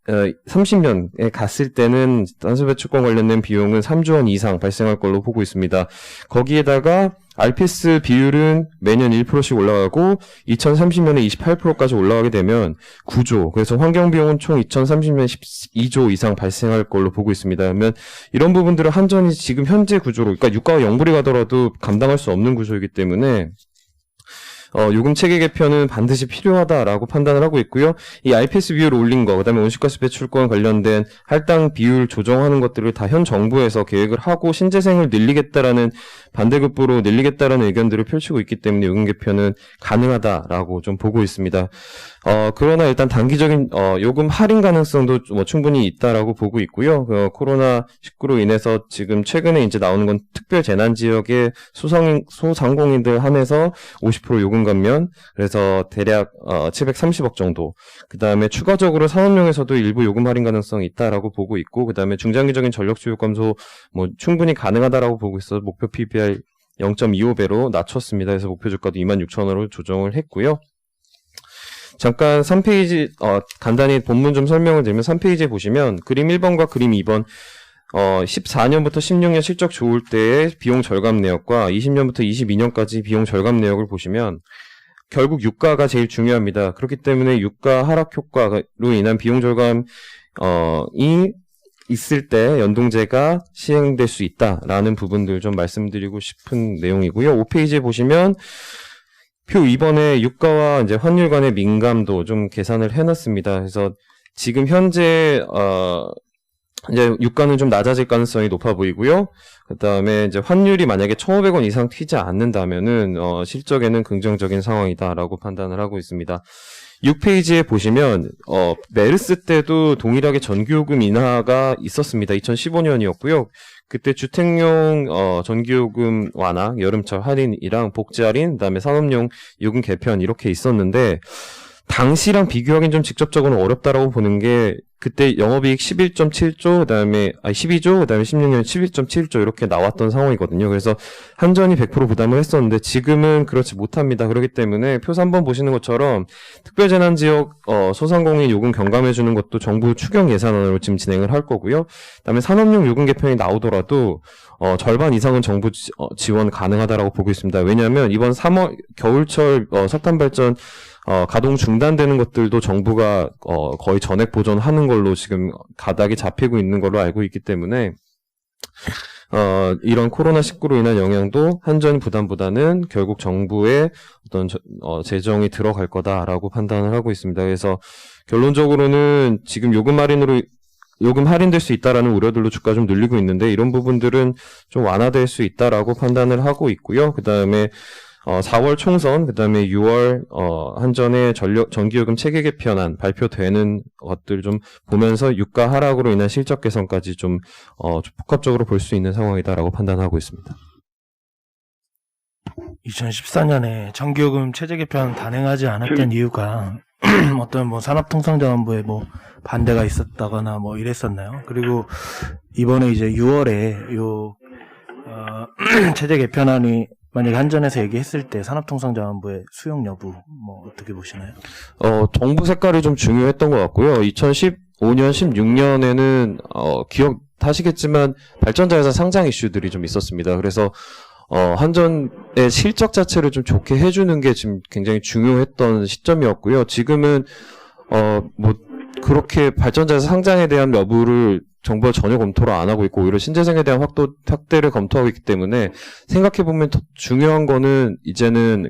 30년에 갔을 때는 탄소 배출권 관련된 비용은 3조 원 이상 발생할 걸로 보고 있습니다. 거기에다가 RPS 비율은 매년 1%씩 올라가고 2030년에 28%까지 올라가게 되면 9조, 그래서 환경비용은 총 2030년에 12조 이상 발생할 걸로 보고 있습니다. 그러면 이런 부분들은 한전이 지금 현재 구조로, 그러니까 유가와 영불이 가더라도 감당할 수 없는 구조이기 때문에 요금 체계 개편은 반드시 필요하다라고 판단을 하고 있고요. 이 RPS 비율을 올린 거, 그다음에 온실가스 배출권 관련된 할당 비율 조정하는 것들을 다 현 정부에서 계획을 하고 신재생을 늘리겠다라는 반대급부로 늘리겠다라는 의견들을 펼치고 있기 때문에 요금 개편은 가능하다라고 좀 보고 있습니다. 그러나 일단 단기적인 요금 할인 가능성도 뭐 충분히 있다라고 보고 있고요. 코로나19로 인해서 지금 최근에 이제 나오는 건 특별 재난 지역의 소상공인들 한해서 50% 요금 감면, 그래서 대략 730억 정도. 그다음에 추가적으로 산업용에서도 일부 요금 할인 가능성이 있다라고 보고 있고, 그다음에 중장기적인 전력 수요 감소 뭐 충분히 가능하다라고 보고 있어서 목표 PBR 0.25배로 낮췄습니다. 그래서 목표 주가도 26,000원으로 조정을 했고요. 잠깐 3페이지 간단히 본문 좀 설명을 드리면 3페이지에 보시면 그림 1번과 그림 2번 14년부터 16년 실적 좋을 때의 비용 절감 내역과 20년부터 22년까지 비용 절감 내역을 보시면 결국 유가가 제일 중요합니다. 그렇기 때문에 유가 하락 효과로 인한 비용 절감이 있을 때 연동제가 시행될 수 있다라는 부분들 좀 말씀드리고 싶은 내용이고요. 5페이지에 보시면 표 2번에 유가와 이제 환율 간의 민감도 좀 계산을 해놨습니다. 그래서 지금 현재 이제 유가는 좀 낮아질 가능성이 높아 보이고요. 그다음에 이제 환율이 만약에 1,500원 이상 튀지 않는다면은 실적에는 긍정적인 상황이다라고 판단을 하고 있습니다. 6페이지에 보시면 메르스 때도 동일하게 전기요금 인하가 있었습니다. 2015년이었고요. 그때 주택용 전기요금 완화, 여름철 할인이랑 복지 할인, 그다음에 산업용 요금 개편 이렇게 있었는데 당시랑 비교하기는 좀 직접적으로는 어렵다라고 보는 게 그때 영업이익 11.7조, 그다음에 12조, 그다음에 16년 11.7조 이렇게 나왔던 상황이거든요. 그래서 한전이 100% 부담을 했었는데 지금은 그렇지 못합니다. 그렇기 때문에 표 3번 보시는 것처럼 특별재난지역 소상공인 요금 경감해 주는 것도 정부 추경 예산안으로 지금 진행을 할 거고요. 그다음에 산업용 요금 개편이 나오더라도 절반 이상은 정부 지원 가능하다라고 보고 있습니다. 왜냐하면 이번 3월 겨울철 석탄 발전 가동 중단되는 것들도 정부가 거의 전액 보전하는 걸로 지금 가닥이 잡히고 있는 걸로 알고 있기 때문에 이런 코로나19로 인한 영향도 한전 부담보다는 결국 정부의 어떤 재정이 들어갈 거다라고 판단을 하고 있습니다. 그래서 결론적으로는 지금 요금 할인될 수 있다라는 우려들로 주가 좀 늘리고 있는데 이런 부분들은 좀 완화될 수 있다라고 판단을 하고 있고요. 그다음에 4월 총선, 그 다음에 6월, 한전의 전기요금 체계 개편안 발표되는 것들 좀 보면서 유가 하락으로 인한 실적 개선까지 좀 복합적으로 볼 수 있는 상황이다라고 판단하고 있습니다. 2014년에 전기요금 체제 개편 단행하지 않았던 이유가 어떤 뭐 산업통상자원부의 뭐 반대가 있었다거나 뭐 이랬었나요? 그리고 이번에 이제 6월에 요, 체제 개편안이 만약에 한전에서 얘기했을 때 산업통상자원부의 수용 여부 뭐 어떻게 보시나요? 정부 색깔이 좀 중요했던 것 같고요. 2015년, 16년에는 기억하시겠지만 발전자회사 상장 이슈들이 좀 있었습니다. 그래서 한전의 실적 자체를 좀 좋게 해주는 게 지금 굉장히 중요했던 시점이었고요. 지금은 뭐 그렇게 발전자회사 상장에 대한 여부를 정부가 전혀 검토를 안 하고 있고 오히려 신재생에 대한 확대를 검토하고 있기 때문에 생각해보면 더 중요한 거는 이제는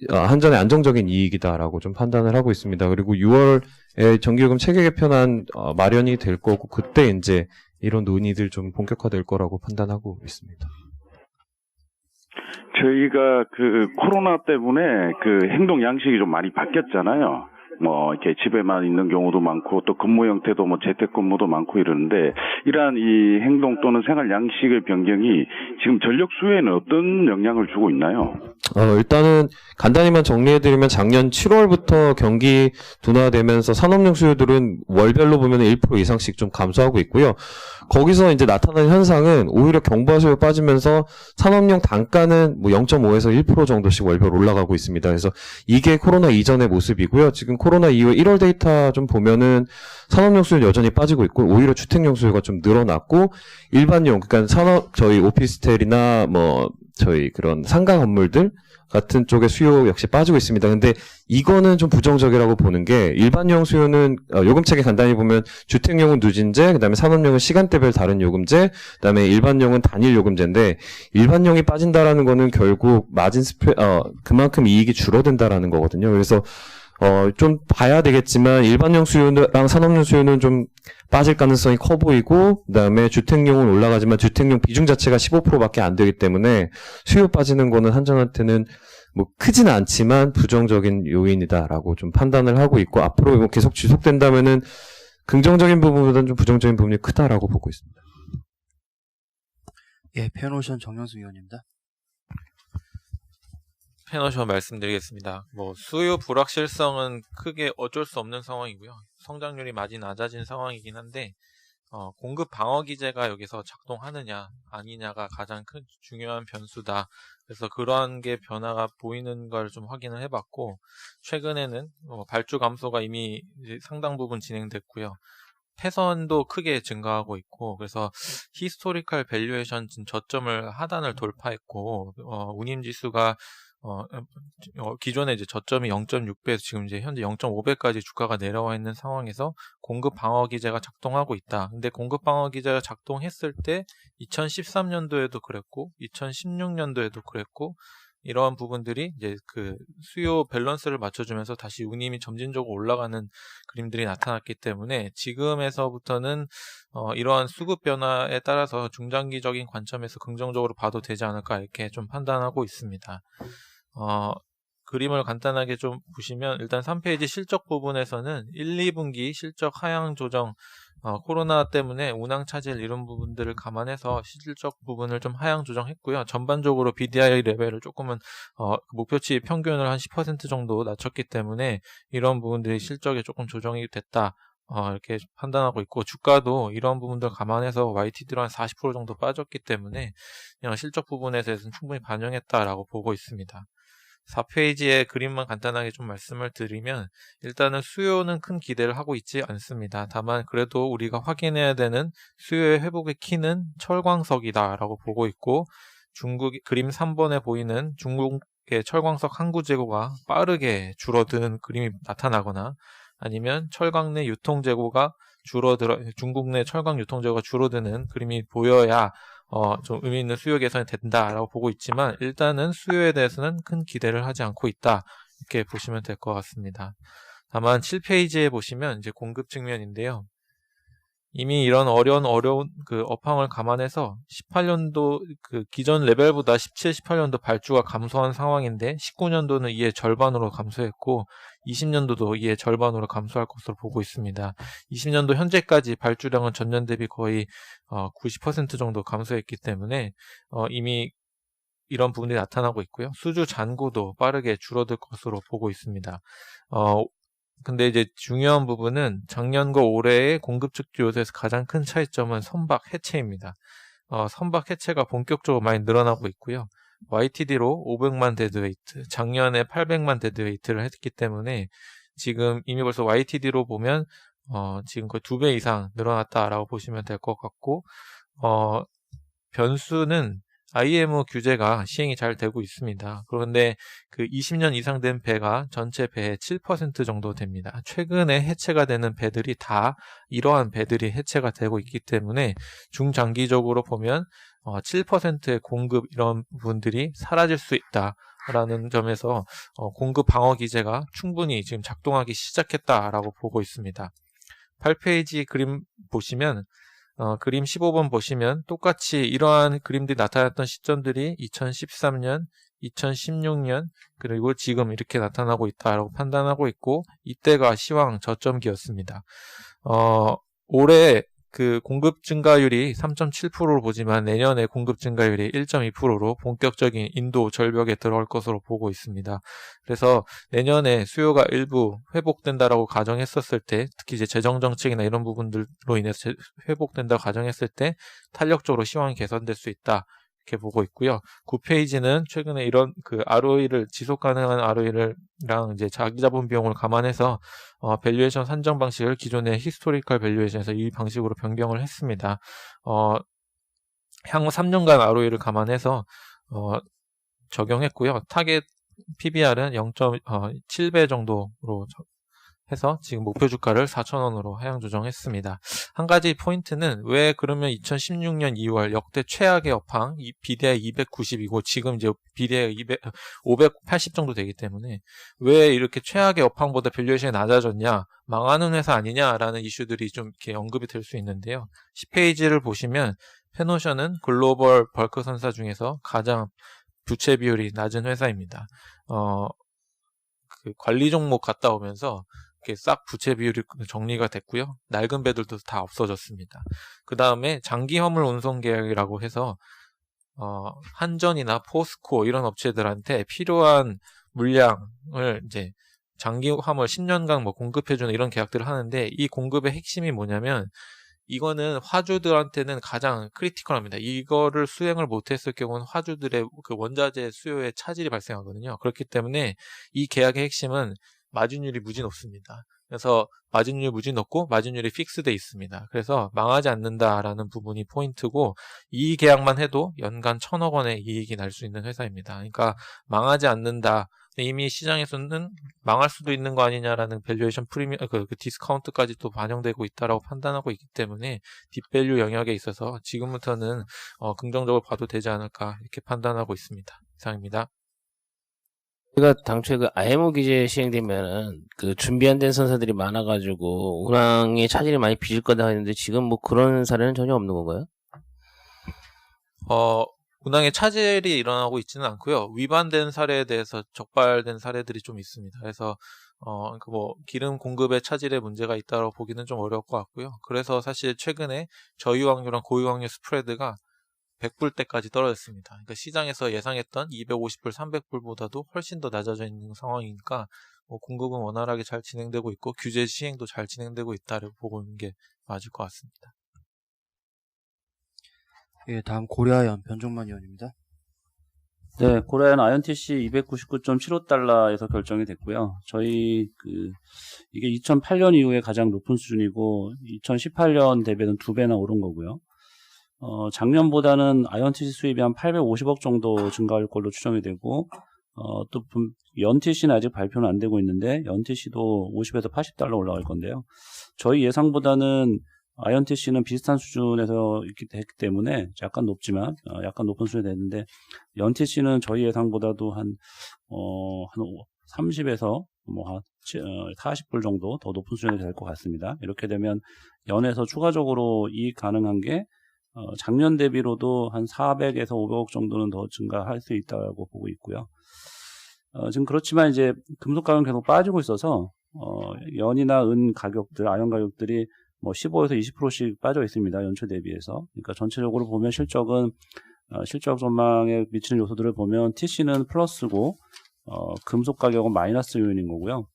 한전의 안정적인 이익이다라고 좀 판단을 하고 있습니다. 그리고 6월에 전기요금 체계 개편안 마련이 될 거고 그때 이제 이런 논의들 좀 본격화될 거라고 판단하고 있습니다. 저희가 코로나 때문에 행동 양식이 좀 많이 바뀌었잖아요. 뭐 이렇게 집에만 있는 경우도 많고 또 근무 형태도 뭐 재택근무도 많고 이러는데 이러한 이 행동 또는 생활 양식의 변경이 지금 전력 수요에는 어떤 영향을 주고 있나요? 일단은 간단히만 정리해드리면 작년 7월부터 경기 둔화되면서 산업용 수요들은 월별로 보면 1% 이상씩 좀 감소하고 있고요. 거기서 이제 나타나는 현상은 오히려 경부하 수요 빠지면서 산업용 단가는 뭐 0.5에서 1% 정도씩 월별 올라가고 있습니다. 그래서 이게 코로나 이전의 모습이고요. 지금 코로나 이후에 1월 데이터 좀 보면은 산업용 수요는 여전히 빠지고 있고 오히려 주택용 수요가 좀 늘어났고 일반용 그러니까 저희 오피스텔이나 뭐 저희 그런 상가 건물들 같은 쪽의 수요 역시 빠지고 있습니다. 근데 이거는 좀 부정적이라고 보는 게 일반용 수요는 요금책에 간단히 보면 주택용은 누진제, 그다음에 산업용은 시간대별 다른 요금제, 그다음에 일반용은 단일 요금제인데 일반용이 빠진다라는 거는 결국 그만큼 이익이 줄어든다라는 거거든요. 그래서 좀 봐야 되겠지만 일반용 수요랑 산업용 수요는 좀 빠질 가능성이 커 보이고 그다음에 주택용은 올라가지만 주택용 비중 자체가 15%밖에 안 되기 때문에 수요 빠지는 거는 한전한테는 뭐 크지는 않지만 부정적인 요인이다라고 좀 판단을 하고 있고 앞으로 뭐 계속 지속된다면은 긍정적인 부분보다는 좀 부정적인 부분이 크다라고 보고 있습니다. 예, 페노션 정영수 위원입니다. 페노션 말씀드리겠습니다. 뭐 수요 불확실성은 크게 어쩔 수 없는 상황이고요. 성장률이 많이 낮아진 상황이긴 한데 공급 방어 기제가 여기서 작동하느냐 아니냐가 가장 큰 중요한 변수다. 그래서 그러한 게 변화가 보이는 걸 좀 확인을 해봤고 최근에는 발주 감소가 이미 이제 상당 부분 진행됐고요. 패선도 크게 증가하고 있고 그래서 히스토리컬 밸류에이션 저점을 하단을 돌파했고 운임지수가 기존에 이제 저점이 0.6배에서 지금 이제 현재 0.5배까지 주가가 내려와 있는 상황에서 공급 방어 기제가 작동하고 있다. 근데 공급 방어 기제가 작동했을 때 2013년도에도 그랬고 2016년도에도 그랬고 이러한 부분들이 이제 그 수요 밸런스를 맞춰주면서 다시 운임이 점진적으로 올라가는 그림들이 나타났기 때문에 지금에서부터는 이러한 수급 변화에 따라서 중장기적인 관점에서 긍정적으로 봐도 되지 않을까 이렇게 좀 판단하고 있습니다. 그림을 간단하게 좀 보시면 일단 3페이지 실적 부분에서는 1, 2분기 실적 하향 조정 코로나 때문에 운항 차질 이런 부분들을 감안해서 실적 부분을 좀 하향 조정했고요. 전반적으로 BDI 레벨을 조금은 목표치 평균을 한 10% 정도 낮췄기 때문에 이런 부분들이 실적에 조금 조정이 됐다. 이렇게 판단하고 있고 주가도 이런 부분들 감안해서 YTD로 한 40% 정도 빠졌기 때문에 실적 부분에서는 충분히 반영했다라고 보고 있습니다. 4페이지의 그림만 간단하게 좀 말씀을 드리면 일단은 수요는 큰 기대를 하고 있지 않습니다. 다만 그래도 우리가 확인해야 되는 수요의 회복의 키는 철광석이다 라고 보고 있고 그림 3번에 보이는 중국의 철광석 항구 재고가 빠르게 줄어드는 그림이 나타나거나 아니면 철강 내 유통 재고가 중국 내 철강 유통 재고가 줄어드는 그림이 보여야 좀 의미 있는 수요 개선이 된다라고 보고 있지만 일단은 수요에 대해서는 큰 기대를 하지 않고 있다 이렇게 보시면 될 것 같습니다. 다만 7페이지에 보시면 이제 공급 측면인데요. 이미 이런 어려운 그 업황을 감안해서 18년도 그 기존 레벨보다 17, 18년도 발주가 감소한 상황인데 19년도는 이에 절반으로 감소했고 20년도도 이에 절반으로 감소할 것으로 보고 있습니다. 20년도 현재까지 발주량은 전년 대비 거의 90% 정도 감소했기 때문에 이미 이런 부분이 나타나고 있고요. 수주 잔고도 빠르게 줄어들 것으로 보고 있습니다. 근데 이제 중요한 부분은 작년과 올해의 공급 측 요소에서 가장 큰 차이점은 선박 해체입니다. 선박 해체가 본격적으로 많이 늘어나고 있고요. YTD로 500만 데드웨이트, 작년에 800만 데드웨이트를 했기 때문에 지금 이미 벌써 YTD로 보면 지금 거의 2배 이상 늘어났다라고 보시면 될 것 같고 변수는 IMO 규제가 시행이 잘 되고 있습니다. 그런데 그 20년 이상 된 배가 전체 배의 7% 정도 됩니다. 최근에 해체가 되는 배들이 다 이러한 배들이 해체가 되고 있기 때문에 중장기적으로 보면 7%의 공급 이런 부분들이 사라질 수 있다라는 점에서 공급 방어 기제가 충분히 지금 작동하기 시작했다라고 보고 있습니다. 8페이지 그림 보시면 그림 15번 보시면 똑같이 이러한 그림들이 나타났던 시점들이 2013년, 2016년 그리고 지금 이렇게 나타나고 있다라고 판단하고 있고 이때가 시황 저점기였습니다. 올해 그 공급 증가율이 3.7%로 보지만 내년에 공급 증가율이 1.2%로 본격적인 인도 절벽에 들어갈 것으로 보고 있습니다. 그래서 내년에 수요가 일부 회복된다라고 가정했었을 때, 특히 이제 재정 정책이나 이런 부분들로 인해서 회복된다고 가정했을 때 탄력적으로 시황이 개선될 수 있다. 이렇게 보고 있고요. 9페이지는 최근에 이런 그 ROE를 지속 가능한 ROE랑 이제 자기 자본 비용을 감안해서 밸류에이션 산정 방식을 기존의 히스토리컬 밸류에이션에서 이 방식으로 변경을 했습니다. 향후 3년간 ROE를 감안해서 적용했고요. 타겟 PBR은 0.7배 정도로 해서 지금 목표 주가를 4,000원으로 하향 조정했습니다. 한 가지 포인트는 왜 그러면 2016년 2월 역대 최악의 업황 비대에 290이고 지금 이제 비대에 580 정도 되기 때문에 왜 이렇게 최악의 업황보다 밸류에이션이 낮아졌냐, 망하는 회사 아니냐라는 이슈들이 좀 이렇게 언급이 될 수 있는데요. 10페이지를 보시면 페노션은 글로벌 벌크 선사 중에서 가장 부채 비율이 낮은 회사입니다. 그 관리 종목 갔다 오면서 이렇게 싹 부채 비율이 정리가 됐고요. 낡은 배들도 다 없어졌습니다. 그 다음에 장기 화물 운송 계약이라고 해서 한전이나 포스코 이런 업체들한테 필요한 물량을 이제 장기 화물 10년간 뭐 공급해주는 이런 계약들을 하는데 이 공급의 핵심이 뭐냐면 이거는 화주들한테는 가장 크리티컬합니다. 이거를 수행을 못했을 경우는 화주들의 그 원자재 수요에 차질이 발생하거든요. 그렇기 때문에 이 계약의 핵심은 마진율이 무지 높습니다. 그래서 마진율이 무지 높고 마진율이 픽스돼 있습니다. 그래서 망하지 않는다라는 부분이 포인트고 이 계약만 해도 연간 1,000억 원의 이익이 날 수 있는 회사입니다. 그러니까 망하지 않는다. 이미 시장에서는 망할 수도 있는 거 아니냐라는 밸류에이션 프리미엄, 그 디스카운트까지 또 반영되고 있다라고 판단하고 있기 때문에 딥밸류 영역에 있어서 지금부터는 긍정적으로 봐도 되지 않을까 이렇게 판단하고 있습니다. 이상입니다. 우리가 당초에 그 IMO 규제 시행되면은 그 준비 안 된 선사들이 많아가지고 운항에 차질이 많이 빚을 거다 했는데 지금 뭐 그런 사례는 전혀 없는 건가요? 운항에 차질이 일어나고 있지는 않고요. 위반된 사례에 대해서 적발된 사례들이 좀 있습니다. 그래서 뭐 기름 공급에 차질에 문제가 있다고 보기는 좀 어려울 것 같고요. 그래서 사실 최근에 저유황유랑 고유황유 스프레드가 100불대까지 떨어졌습니다. 그러니까 시장에서 예상했던 250불, 300불보다도 훨씬 더 낮아져 있는 상황이니까 뭐 공급은 원활하게 잘 진행되고 있고 규제 시행도 잘 진행되고 있다고 보고 있는 게 맞을 것 같습니다. 예, 다음 고려아연 변종만 의원입니다. 네, 고려아연 IONTC 299.75달러에서 결정이 됐고요. 저희 이게 2008년 이후에 가장 높은 수준이고 2018년 대비는 2배나 오른 거고요. 작년보다는 IONTC 수입이 한 850억 정도 증가할 걸로 추정이 되고, 또 연TC는 아직 발표는 안 되고 있는데 연TC도 50에서 80달러 올라갈 건데요. 저희 예상보다는 IONTC는 비슷한 수준에서 있기 때문에 약간 높지만 약간 높은 수준이 됐는데 연TC는 저희 예상보다도 한 30에서 뭐 40불 정도 더 높은 수준이 될 것 같습니다. 이렇게 되면 연에서 추가적으로 이익 가능한 게 작년 대비로도 한 400에서 500억 정도는 더 증가할 수 있다고 보고 있고요. 지금 그렇지만 이제 금속 가격은 계속 빠지고 있어서 연이나 은 가격들, 아연 가격들이 뭐 15에서 20%씩 빠져 있습니다. 연초 대비해서. 그러니까 전체적으로 보면 실적 전망에 미치는 요소들을 보면 TC는 플러스고 금속 가격은 마이너스 요인인 거고요.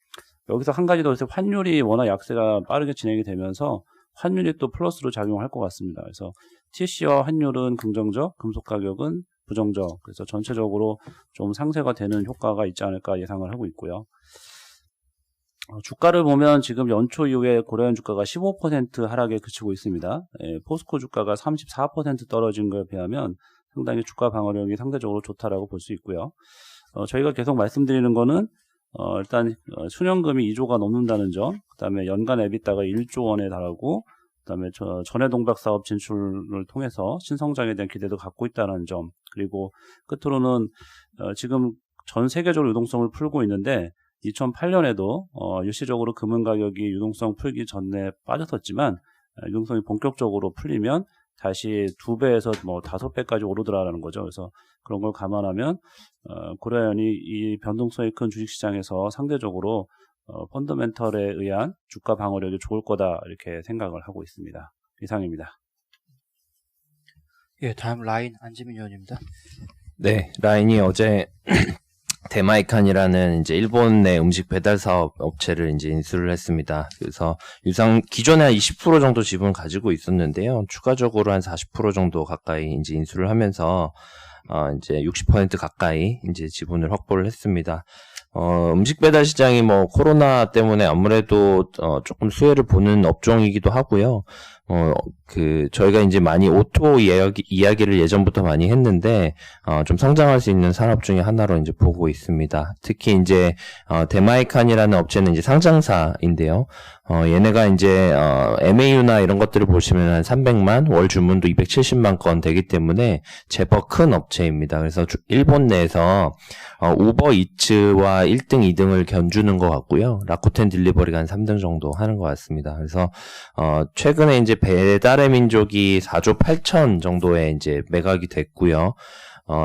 여기서 한 가지 더 있어요. 환율이 워낙 약세가 빠르게 진행이 되면서 환율이 또 플러스로 작용할 것 같습니다. 그래서 TC와 환율은 긍정적, 금속 가격은 부정적. 그래서 전체적으로 좀 상쇄가 되는 효과가 있지 않을까 예상을 하고 있고요. 주가를 보면 지금 연초 이후에 고려아연 주가가 15% 하락에 그치고 있습니다. 포스코 주가가 34% 떨어진 것에 비하면 상당히 주가 방어력이 상대적으로 좋다라고 볼 수 있고요. 저희가 계속 말씀드리는 거는 일단 수년금이 2조가 넘는다는 점, 그다음에 연간 에비타가 1조 원에 달하고, 그다음에 전해동박 사업 진출을 통해서 신성장에 대한 기대도 갖고 있다는 점, 그리고 끝으로는 지금 전 세계적으로 유동성을 풀고 있는데 2008년에도 일시적으로 금은 가격이 유동성 풀기 전에 빠졌었지만 유동성이 본격적으로 풀리면 다시 2배에서 뭐 5배까지 오르더라라는 거죠. 그래서 그런 걸 감안하면 고려아연이 이 변동성이 큰 주식시장에서 상대적으로 펀더멘털에 의한 주가 방어력이 좋을 거다 이렇게 생각을 하고 있습니다. 이상입니다. 예, 다음 라인 안지민 의원입니다. 네, 라인이 어제 데마이칸이라는 이제 일본의 음식 배달 사업 업체를 이제 인수를 했습니다. 그래서 기존에 한 20% 정도 지분을 가지고 있었는데요. 추가적으로 한 40% 정도 가까이 이제 인수를 하면서 이제 60% 가까이 이제 지분을 확보를 했습니다. 음식 배달 시장이 뭐 코로나 때문에 아무래도 조금 수혜를 보는 업종이기도 하고요. 저희가 이제 많이 오토 이야기를 예전부터 많이 했는데, 좀 성장할 수 있는 산업 중에 하나로 이제 보고 있습니다. 특히 이제, 데마이칸이라는 업체는 이제 상장사인데요. 얘네가 이제, MAU나 이런 것들을 보시면 한 300만, 월 주문도 270만 건 되기 때문에 제법 큰 업체입니다. 그래서 일본 내에서, 우버 이츠와 1등, 2등을 견주는 것 같고요. 라쿠텐 딜리버리가 한 3등 정도 하는 것 같습니다. 그래서, 최근에 이제 배달의 민족이 4조 8천 정도에 이제 매각이 됐고요.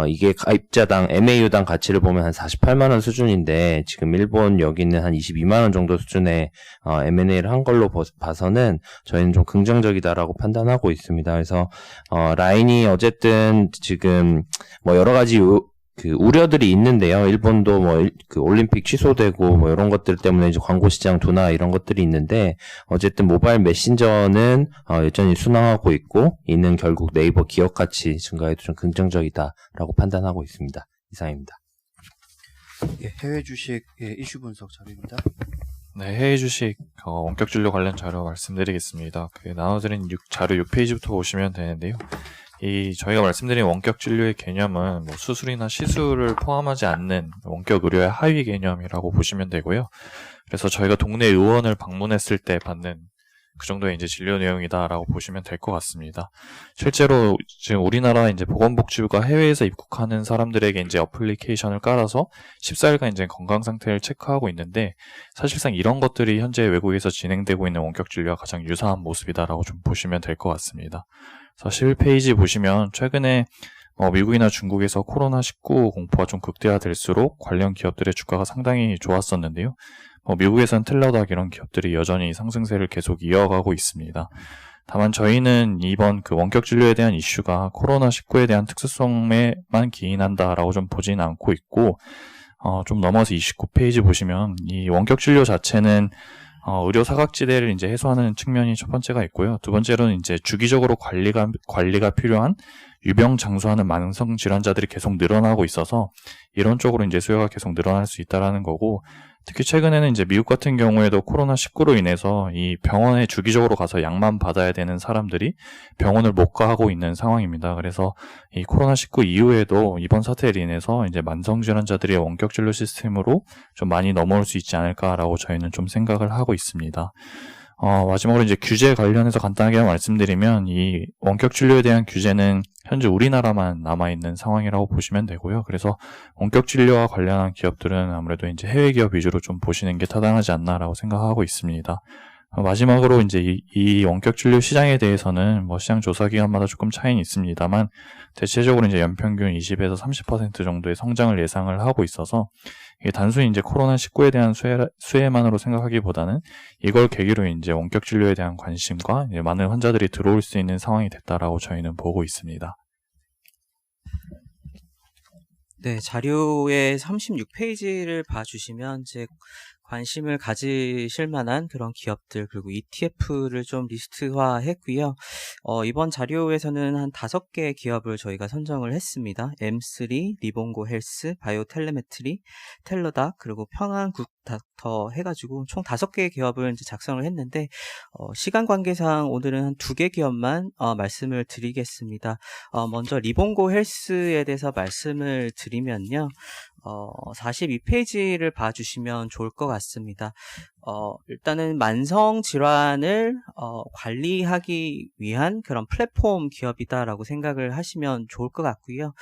이게 가입자당, MAU당 가치를 보면 한 48만원 수준인데, 지금 일본 여기는 한 22만원 정도 수준의, M&A를 한 걸로 봐서는 저희는 좀 긍정적이다라고 판단하고 있습니다. 그래서, 라인이 어쨌든 지금 뭐 여러 가지 우려들이 있는데요. 일본도 올림픽 취소되고 이런 것들 때문에 이제 광고 시장 둔화 이런 것들이 있는데, 어쨌든 모바일 메신저는 여전히 순항하고 있고, 이는 결국 네이버 기업 가치 증가에도 좀 긍정적이다라고 판단하고 있습니다. 이상입니다. 예, 해외 주식 이슈 분석 자료입니다. 네, 해외 주식 원격 진료 관련 자료 말씀드리겠습니다. 나눠드린 자료 6페이지부터 보시면 되는데요. 저희가 말씀드린 원격 진료의 개념은 뭐 수술이나 시술을 포함하지 않는 원격 의료의 하위 개념이라고 보시면 되고요. 그래서 저희가 동네 의원을 방문했을 때 받는 그 정도의 이제 진료 내용이다라고 보시면 될 것 같습니다. 실제로 지금 우리나라 이제 보건복지부가 해외에서 입국하는 사람들에게 이제 어플리케이션을 깔아서 14일간 이제 건강 상태를 체크하고 있는데, 사실상 이런 것들이 현재 외국에서 진행되고 있는 원격 진료와 가장 유사한 모습이다라고 좀 보시면 될 것 같습니다. 그래서 11페이지 보시면 최근에 미국이나 중국에서 코로나19 공포가 좀 극대화될수록 관련 기업들의 주가가 상당히 좋았었는데요. 미국에서는 텔라닥 이런 기업들이 여전히 상승세를 계속 이어가고 있습니다. 다만 저희는 이번 그 원격 진료에 대한 이슈가 코로나19에 대한 특수성에만 기인한다라고 좀 보진 않고 있고, 좀 넘어서 29페이지 보시면 이 원격 진료 자체는 의료 사각지대를 이제 해소하는 측면이 첫 번째가 있고요. 두 번째로는 이제 주기적으로 관리가 필요한 유병 장수하는 만성 질환자들이 계속 늘어나고 있어서 이런 쪽으로 이제 수요가 계속 늘어날 수 있다라는 거고, 특히 최근에는 이제 미국 같은 경우에도 코로나19로 인해서 이 병원에 주기적으로 가서 약만 받아야 되는 사람들이 병원을 못 가고 있는 상황입니다. 그래서 이 코로나19 이후에도 이번 사태로 인해서 이제 만성 질환자들의 원격 진료 시스템으로 좀 많이 넘어올 수 있지 않을까라고 저희는 좀 생각을 하고 있습니다. 마지막으로 이제 규제 관련해서 간단하게 말씀드리면, 이 원격 진료에 대한 규제는 현재 우리나라만 남아있는 상황이라고 보시면 되고요. 그래서 원격 진료와 관련한 기업들은 아무래도 이제 해외 기업 위주로 좀 보시는 게 타당하지 않나라고 생각하고 있습니다. 마지막으로 이제 이 원격 진료 시장에 대해서는 시장 조사 기관마다 조금 차이는 있습니다만, 대체적으로 이제 연평균 20에서 30% 정도의 성장을 예상을 하고 있어서, 이게 단순히 이제 코로나19에 대한 수혜만으로 생각하기보다는 이걸 계기로 이제 원격 진료에 대한 관심과 이제 많은 환자들이 들어올 수 있는 상황이 됐다라고 저희는 보고 있습니다. 네, 자료의 36페이지를 봐주시면 이제 관심을 가지실 만한 그런 기업들, 그리고 ETF를 좀 리스트화 했고요. 이번 자료에서는 한 5개 기업을 저희가 선정을 했습니다. M3, 리본고 헬스, 바이오 텔레메트리, 텔러닥, 그리고 평안국 닥터 해가지고 총 5개의 기업을 이제 작성을 했는데, 시간 관계상 오늘은 한 2개 기업만 말씀을 드리겠습니다. 먼저 리본고 헬스에 대해서 말씀을 드리면요. 42페이지를 봐주시면 좋을 것 같습니다. 일단은 만성 질환을 관리하기 위한 그런 플랫폼 기업이다라고 생각을 하시면 좋을 것 같고요.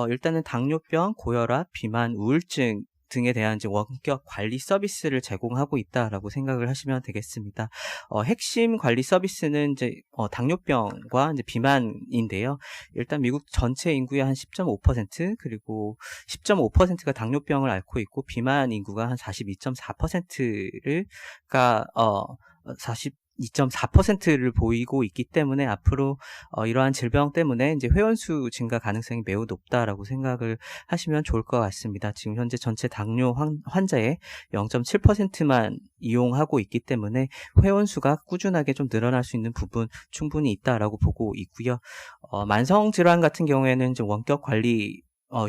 일단은 당뇨병, 고혈압, 비만, 우울증 등에 대한 이제 원격 관리 서비스를 제공하고 있다라고 생각을 하시면 되겠습니다. 핵심 관리 서비스는 이제 당뇨병과 이제 비만인데요. 일단 미국 전체 인구의 한 10.5%, 그리고 10.5%가 당뇨병을 앓고 있고, 비만 인구가 한 42.4%가 2.4%를 보이고 있기 때문에 앞으로 이러한 질병 때문에 이제 회원수 증가 가능성이 매우 높다라고 생각을 하시면 좋을 것 같습니다. 지금 현재 전체 당뇨 환자의 0.7%만 이용하고 있기 때문에 회원수가 꾸준하게 좀 늘어날 수 있는 부분 충분히 있다라고 보고 있고요. 만성 질환 같은 경우에는 이제 원격 관리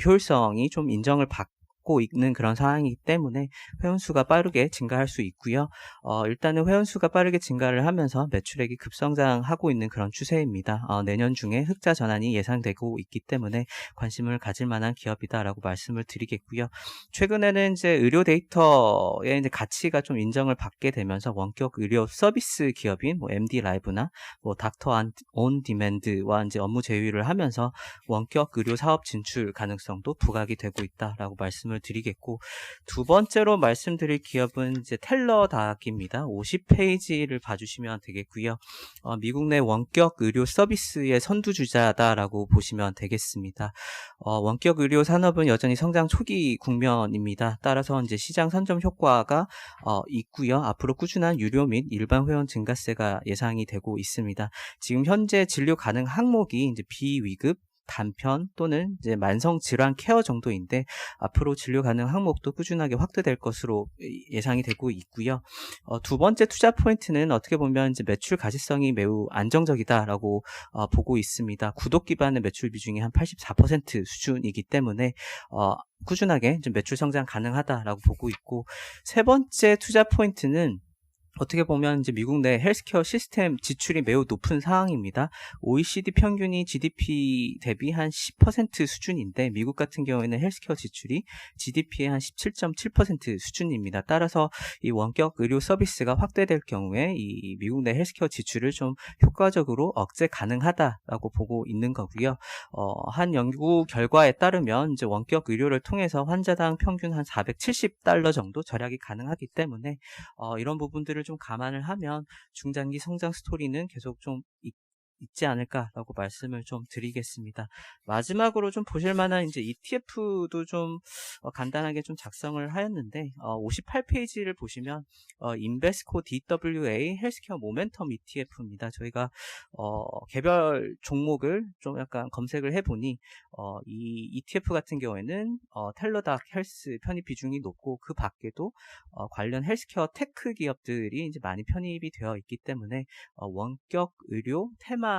효율성이 좀 인정을 받고 있는 그런 상황이기 때문에 회원수가 빠르게 증가할 수 있고요. 일단은 회원수가 빠르게 증가를 하면서 매출액이 급성장하고 있는 그런 추세입니다. 내년 중에 흑자 전환이 예상되고 있기 때문에 관심을 가질 만한 기업이다라고 말씀을 드리겠고요. 최근에는 이제 의료 데이터의 이제 가치가 좀 인정을 받게 되면서 원격 의료 서비스 기업인 뭐 MD 라이브나 뭐 닥터 온 디맨드와 이제 업무 제휴를 하면서 원격 의료 사업 진출 가능성도 부각이 되고 있다라고 말씀을 드리겠고, 두 번째로 말씀드릴 기업은 이제 텔러닥입니다. 50페이지를 봐주시면 되겠고요. 미국 내 원격 의료 서비스의 선두주자다라고 보시면 되겠습니다. 원격 의료 산업은 여전히 성장 초기 국면입니다. 따라서 이제 시장 선점 효과가 있고요. 앞으로 꾸준한 유료 및 일반 회원 증가세가 예상이 되고 있습니다. 지금 현재 진료 가능 항목이 이제 비위급, 단편 또는 이제 만성 질환 케어 정도인데 앞으로 진료 가능 항목도 꾸준하게 확대될 것으로 예상이 되고 있고요. 두 번째 투자 포인트는 어떻게 보면 이제 매출 가시성이 매우 안정적이다라고 보고 있습니다. 구독 기반의 매출 비중이 한 84% 수준이기 때문에 꾸준하게 좀 매출 성장 가능하다라고 보고 있고, 세 번째 투자 포인트는 어떻게 보면 이제 미국 내 헬스케어 시스템 지출이 매우 높은 상황입니다. OECD 평균이 GDP 대비 한 10% 수준인데 미국 같은 경우에는 헬스케어 지출이 GDP의 한 17.7% 수준입니다. 따라서 이 원격 의료 서비스가 확대될 경우에 이 미국 내 헬스케어 지출을 좀 효과적으로 억제 가능하다라고 보고 있는 거고요. 한 연구 결과에 따르면 이제 원격 의료를 통해서 환자당 평균 한 $470 정도 절약이 가능하기 때문에 이런 부분들을 좀 감안을 하면 중장기 성장 스토리는 계속 좀 있지 않을까라고 말씀을 좀 드리겠습니다. 마지막으로 좀 보실 만한 이제 ETF도 좀 간단하게 좀 작성을 하였는데 58페이지를 보시면 인베스코 DWA 헬스케어 모멘텀 ETF입니다. 저희가 개별 종목을 좀 약간 검색을 해보니 이 ETF 같은 경우에는 텔러닥 헬스 편입 비중이 높고 그 밖에도 관련 헬스케어 테크 기업들이 이제 많이 편입이 되어 있기 때문에 원격 의료 테마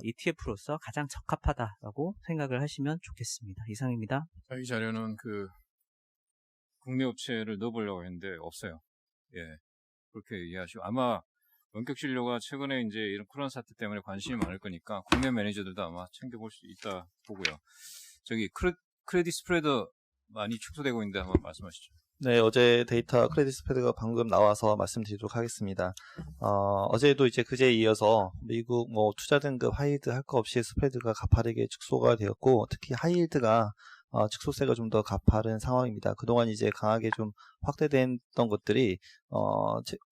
ETF로서 가장 적합하다라고 생각을 하시면 좋겠습니다. 이상입니다. 이 자료는 그 국내 업체를 넣어보려고 했는데 없어요. 예, 그렇게 이해하시고 아마 원격 진료가 최근에 이제 이런 코로나 사태 때문에 관심이 많을 거니까 국내 매니저들도 아마 챙겨볼 수 있다 보고요. 저기 크레딧 스프레드 많이 축소되고 있는데 한번 말씀하시죠. 네, 어제 데이터 크레딧 스프레드가 방금 나와서 말씀드리도록 하겠습니다. 어제도 이제 그제에 이어서 미국 뭐 투자 등급 하이힐드 할 거 없이 스프레드가 가파르게 축소가 되었고, 특히 하이힐드가 축소세가 좀 더 가파른 상황입니다. 그동안 이제 강하게 좀 확대됐던 것들이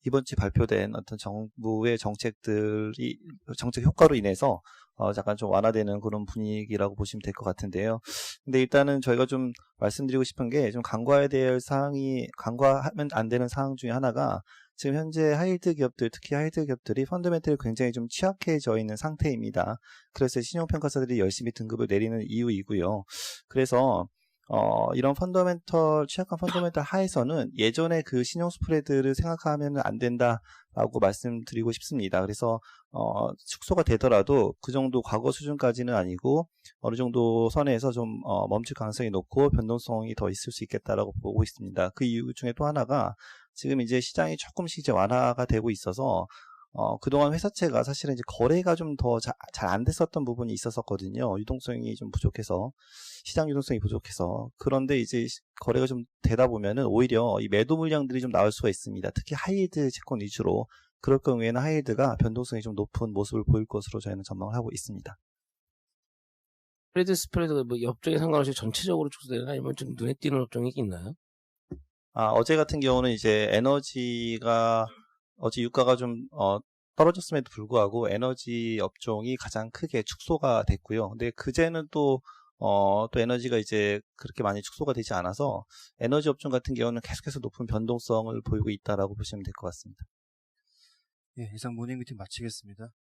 이번 주 발표된 어떤 정부의 정책 효과로 인해서 약간 좀 완화되는 그런 분위기라고 보시면 될 것 같은데요. 근데 일단은 저희가 좀 말씀드리고 싶은 게 좀 간과해야 될 사항이, 간과하면 안 되는 사항 중에 하나가 지금 현재 하이힐드 기업들, 특히 하이힐드 기업들이 펀더멘털이 굉장히 좀 취약해져 있는 상태입니다. 그래서 신용평가사들이 열심히 등급을 내리는 이유이고요. 그래서 이런 취약한 펀더멘털 하에서는 예전에 그 신용 스프레드를 생각하면 안 된다라고 말씀드리고 싶습니다. 그래서 축소가 되더라도 그 정도 과거 수준까지는 아니고 어느 정도 선에서 좀 멈출 가능성이 높고 변동성이 더 있을 수 있겠다라고 보고 있습니다. 그 이유 중에 또 하나가 지금 이제 시장이 조금씩 이제 완화가 되고 있어서 그동안 회사채가 사실은 이제 거래가 좀 더 잘 안 됐었던 부분이 있었거든요. 유동성이 좀 부족해서, 시장 유동성이 부족해서. 그런데 이제 거래가 좀 되다 보면은 오히려 이 매도 물량들이 좀 나올 수가 있습니다. 특히 하이힐드 채권 위주로. 그럴 경우에는 하이힐드가 변동성이 좀 높은 모습을 보일 것으로 저희는 전망을 하고 있습니다. 크레딧 스프레드가 뭐 업종에 상관없이 전체적으로 축소되나 아니면 좀 눈에 띄는 업종이 있나요? 어제 같은 경우는 이제 어제 유가가 좀 떨어졌음에도 불구하고 에너지 업종이 가장 크게 축소가 됐고요. 근데 그제는 또 에너지가 이제 그렇게 많이 축소가 되지 않아서 에너지 업종 같은 경우는 계속해서 높은 변동성을 보이고 있다라고 보시면 될 것 같습니다. 예, 이상 모닝 미팅 마치겠습니다.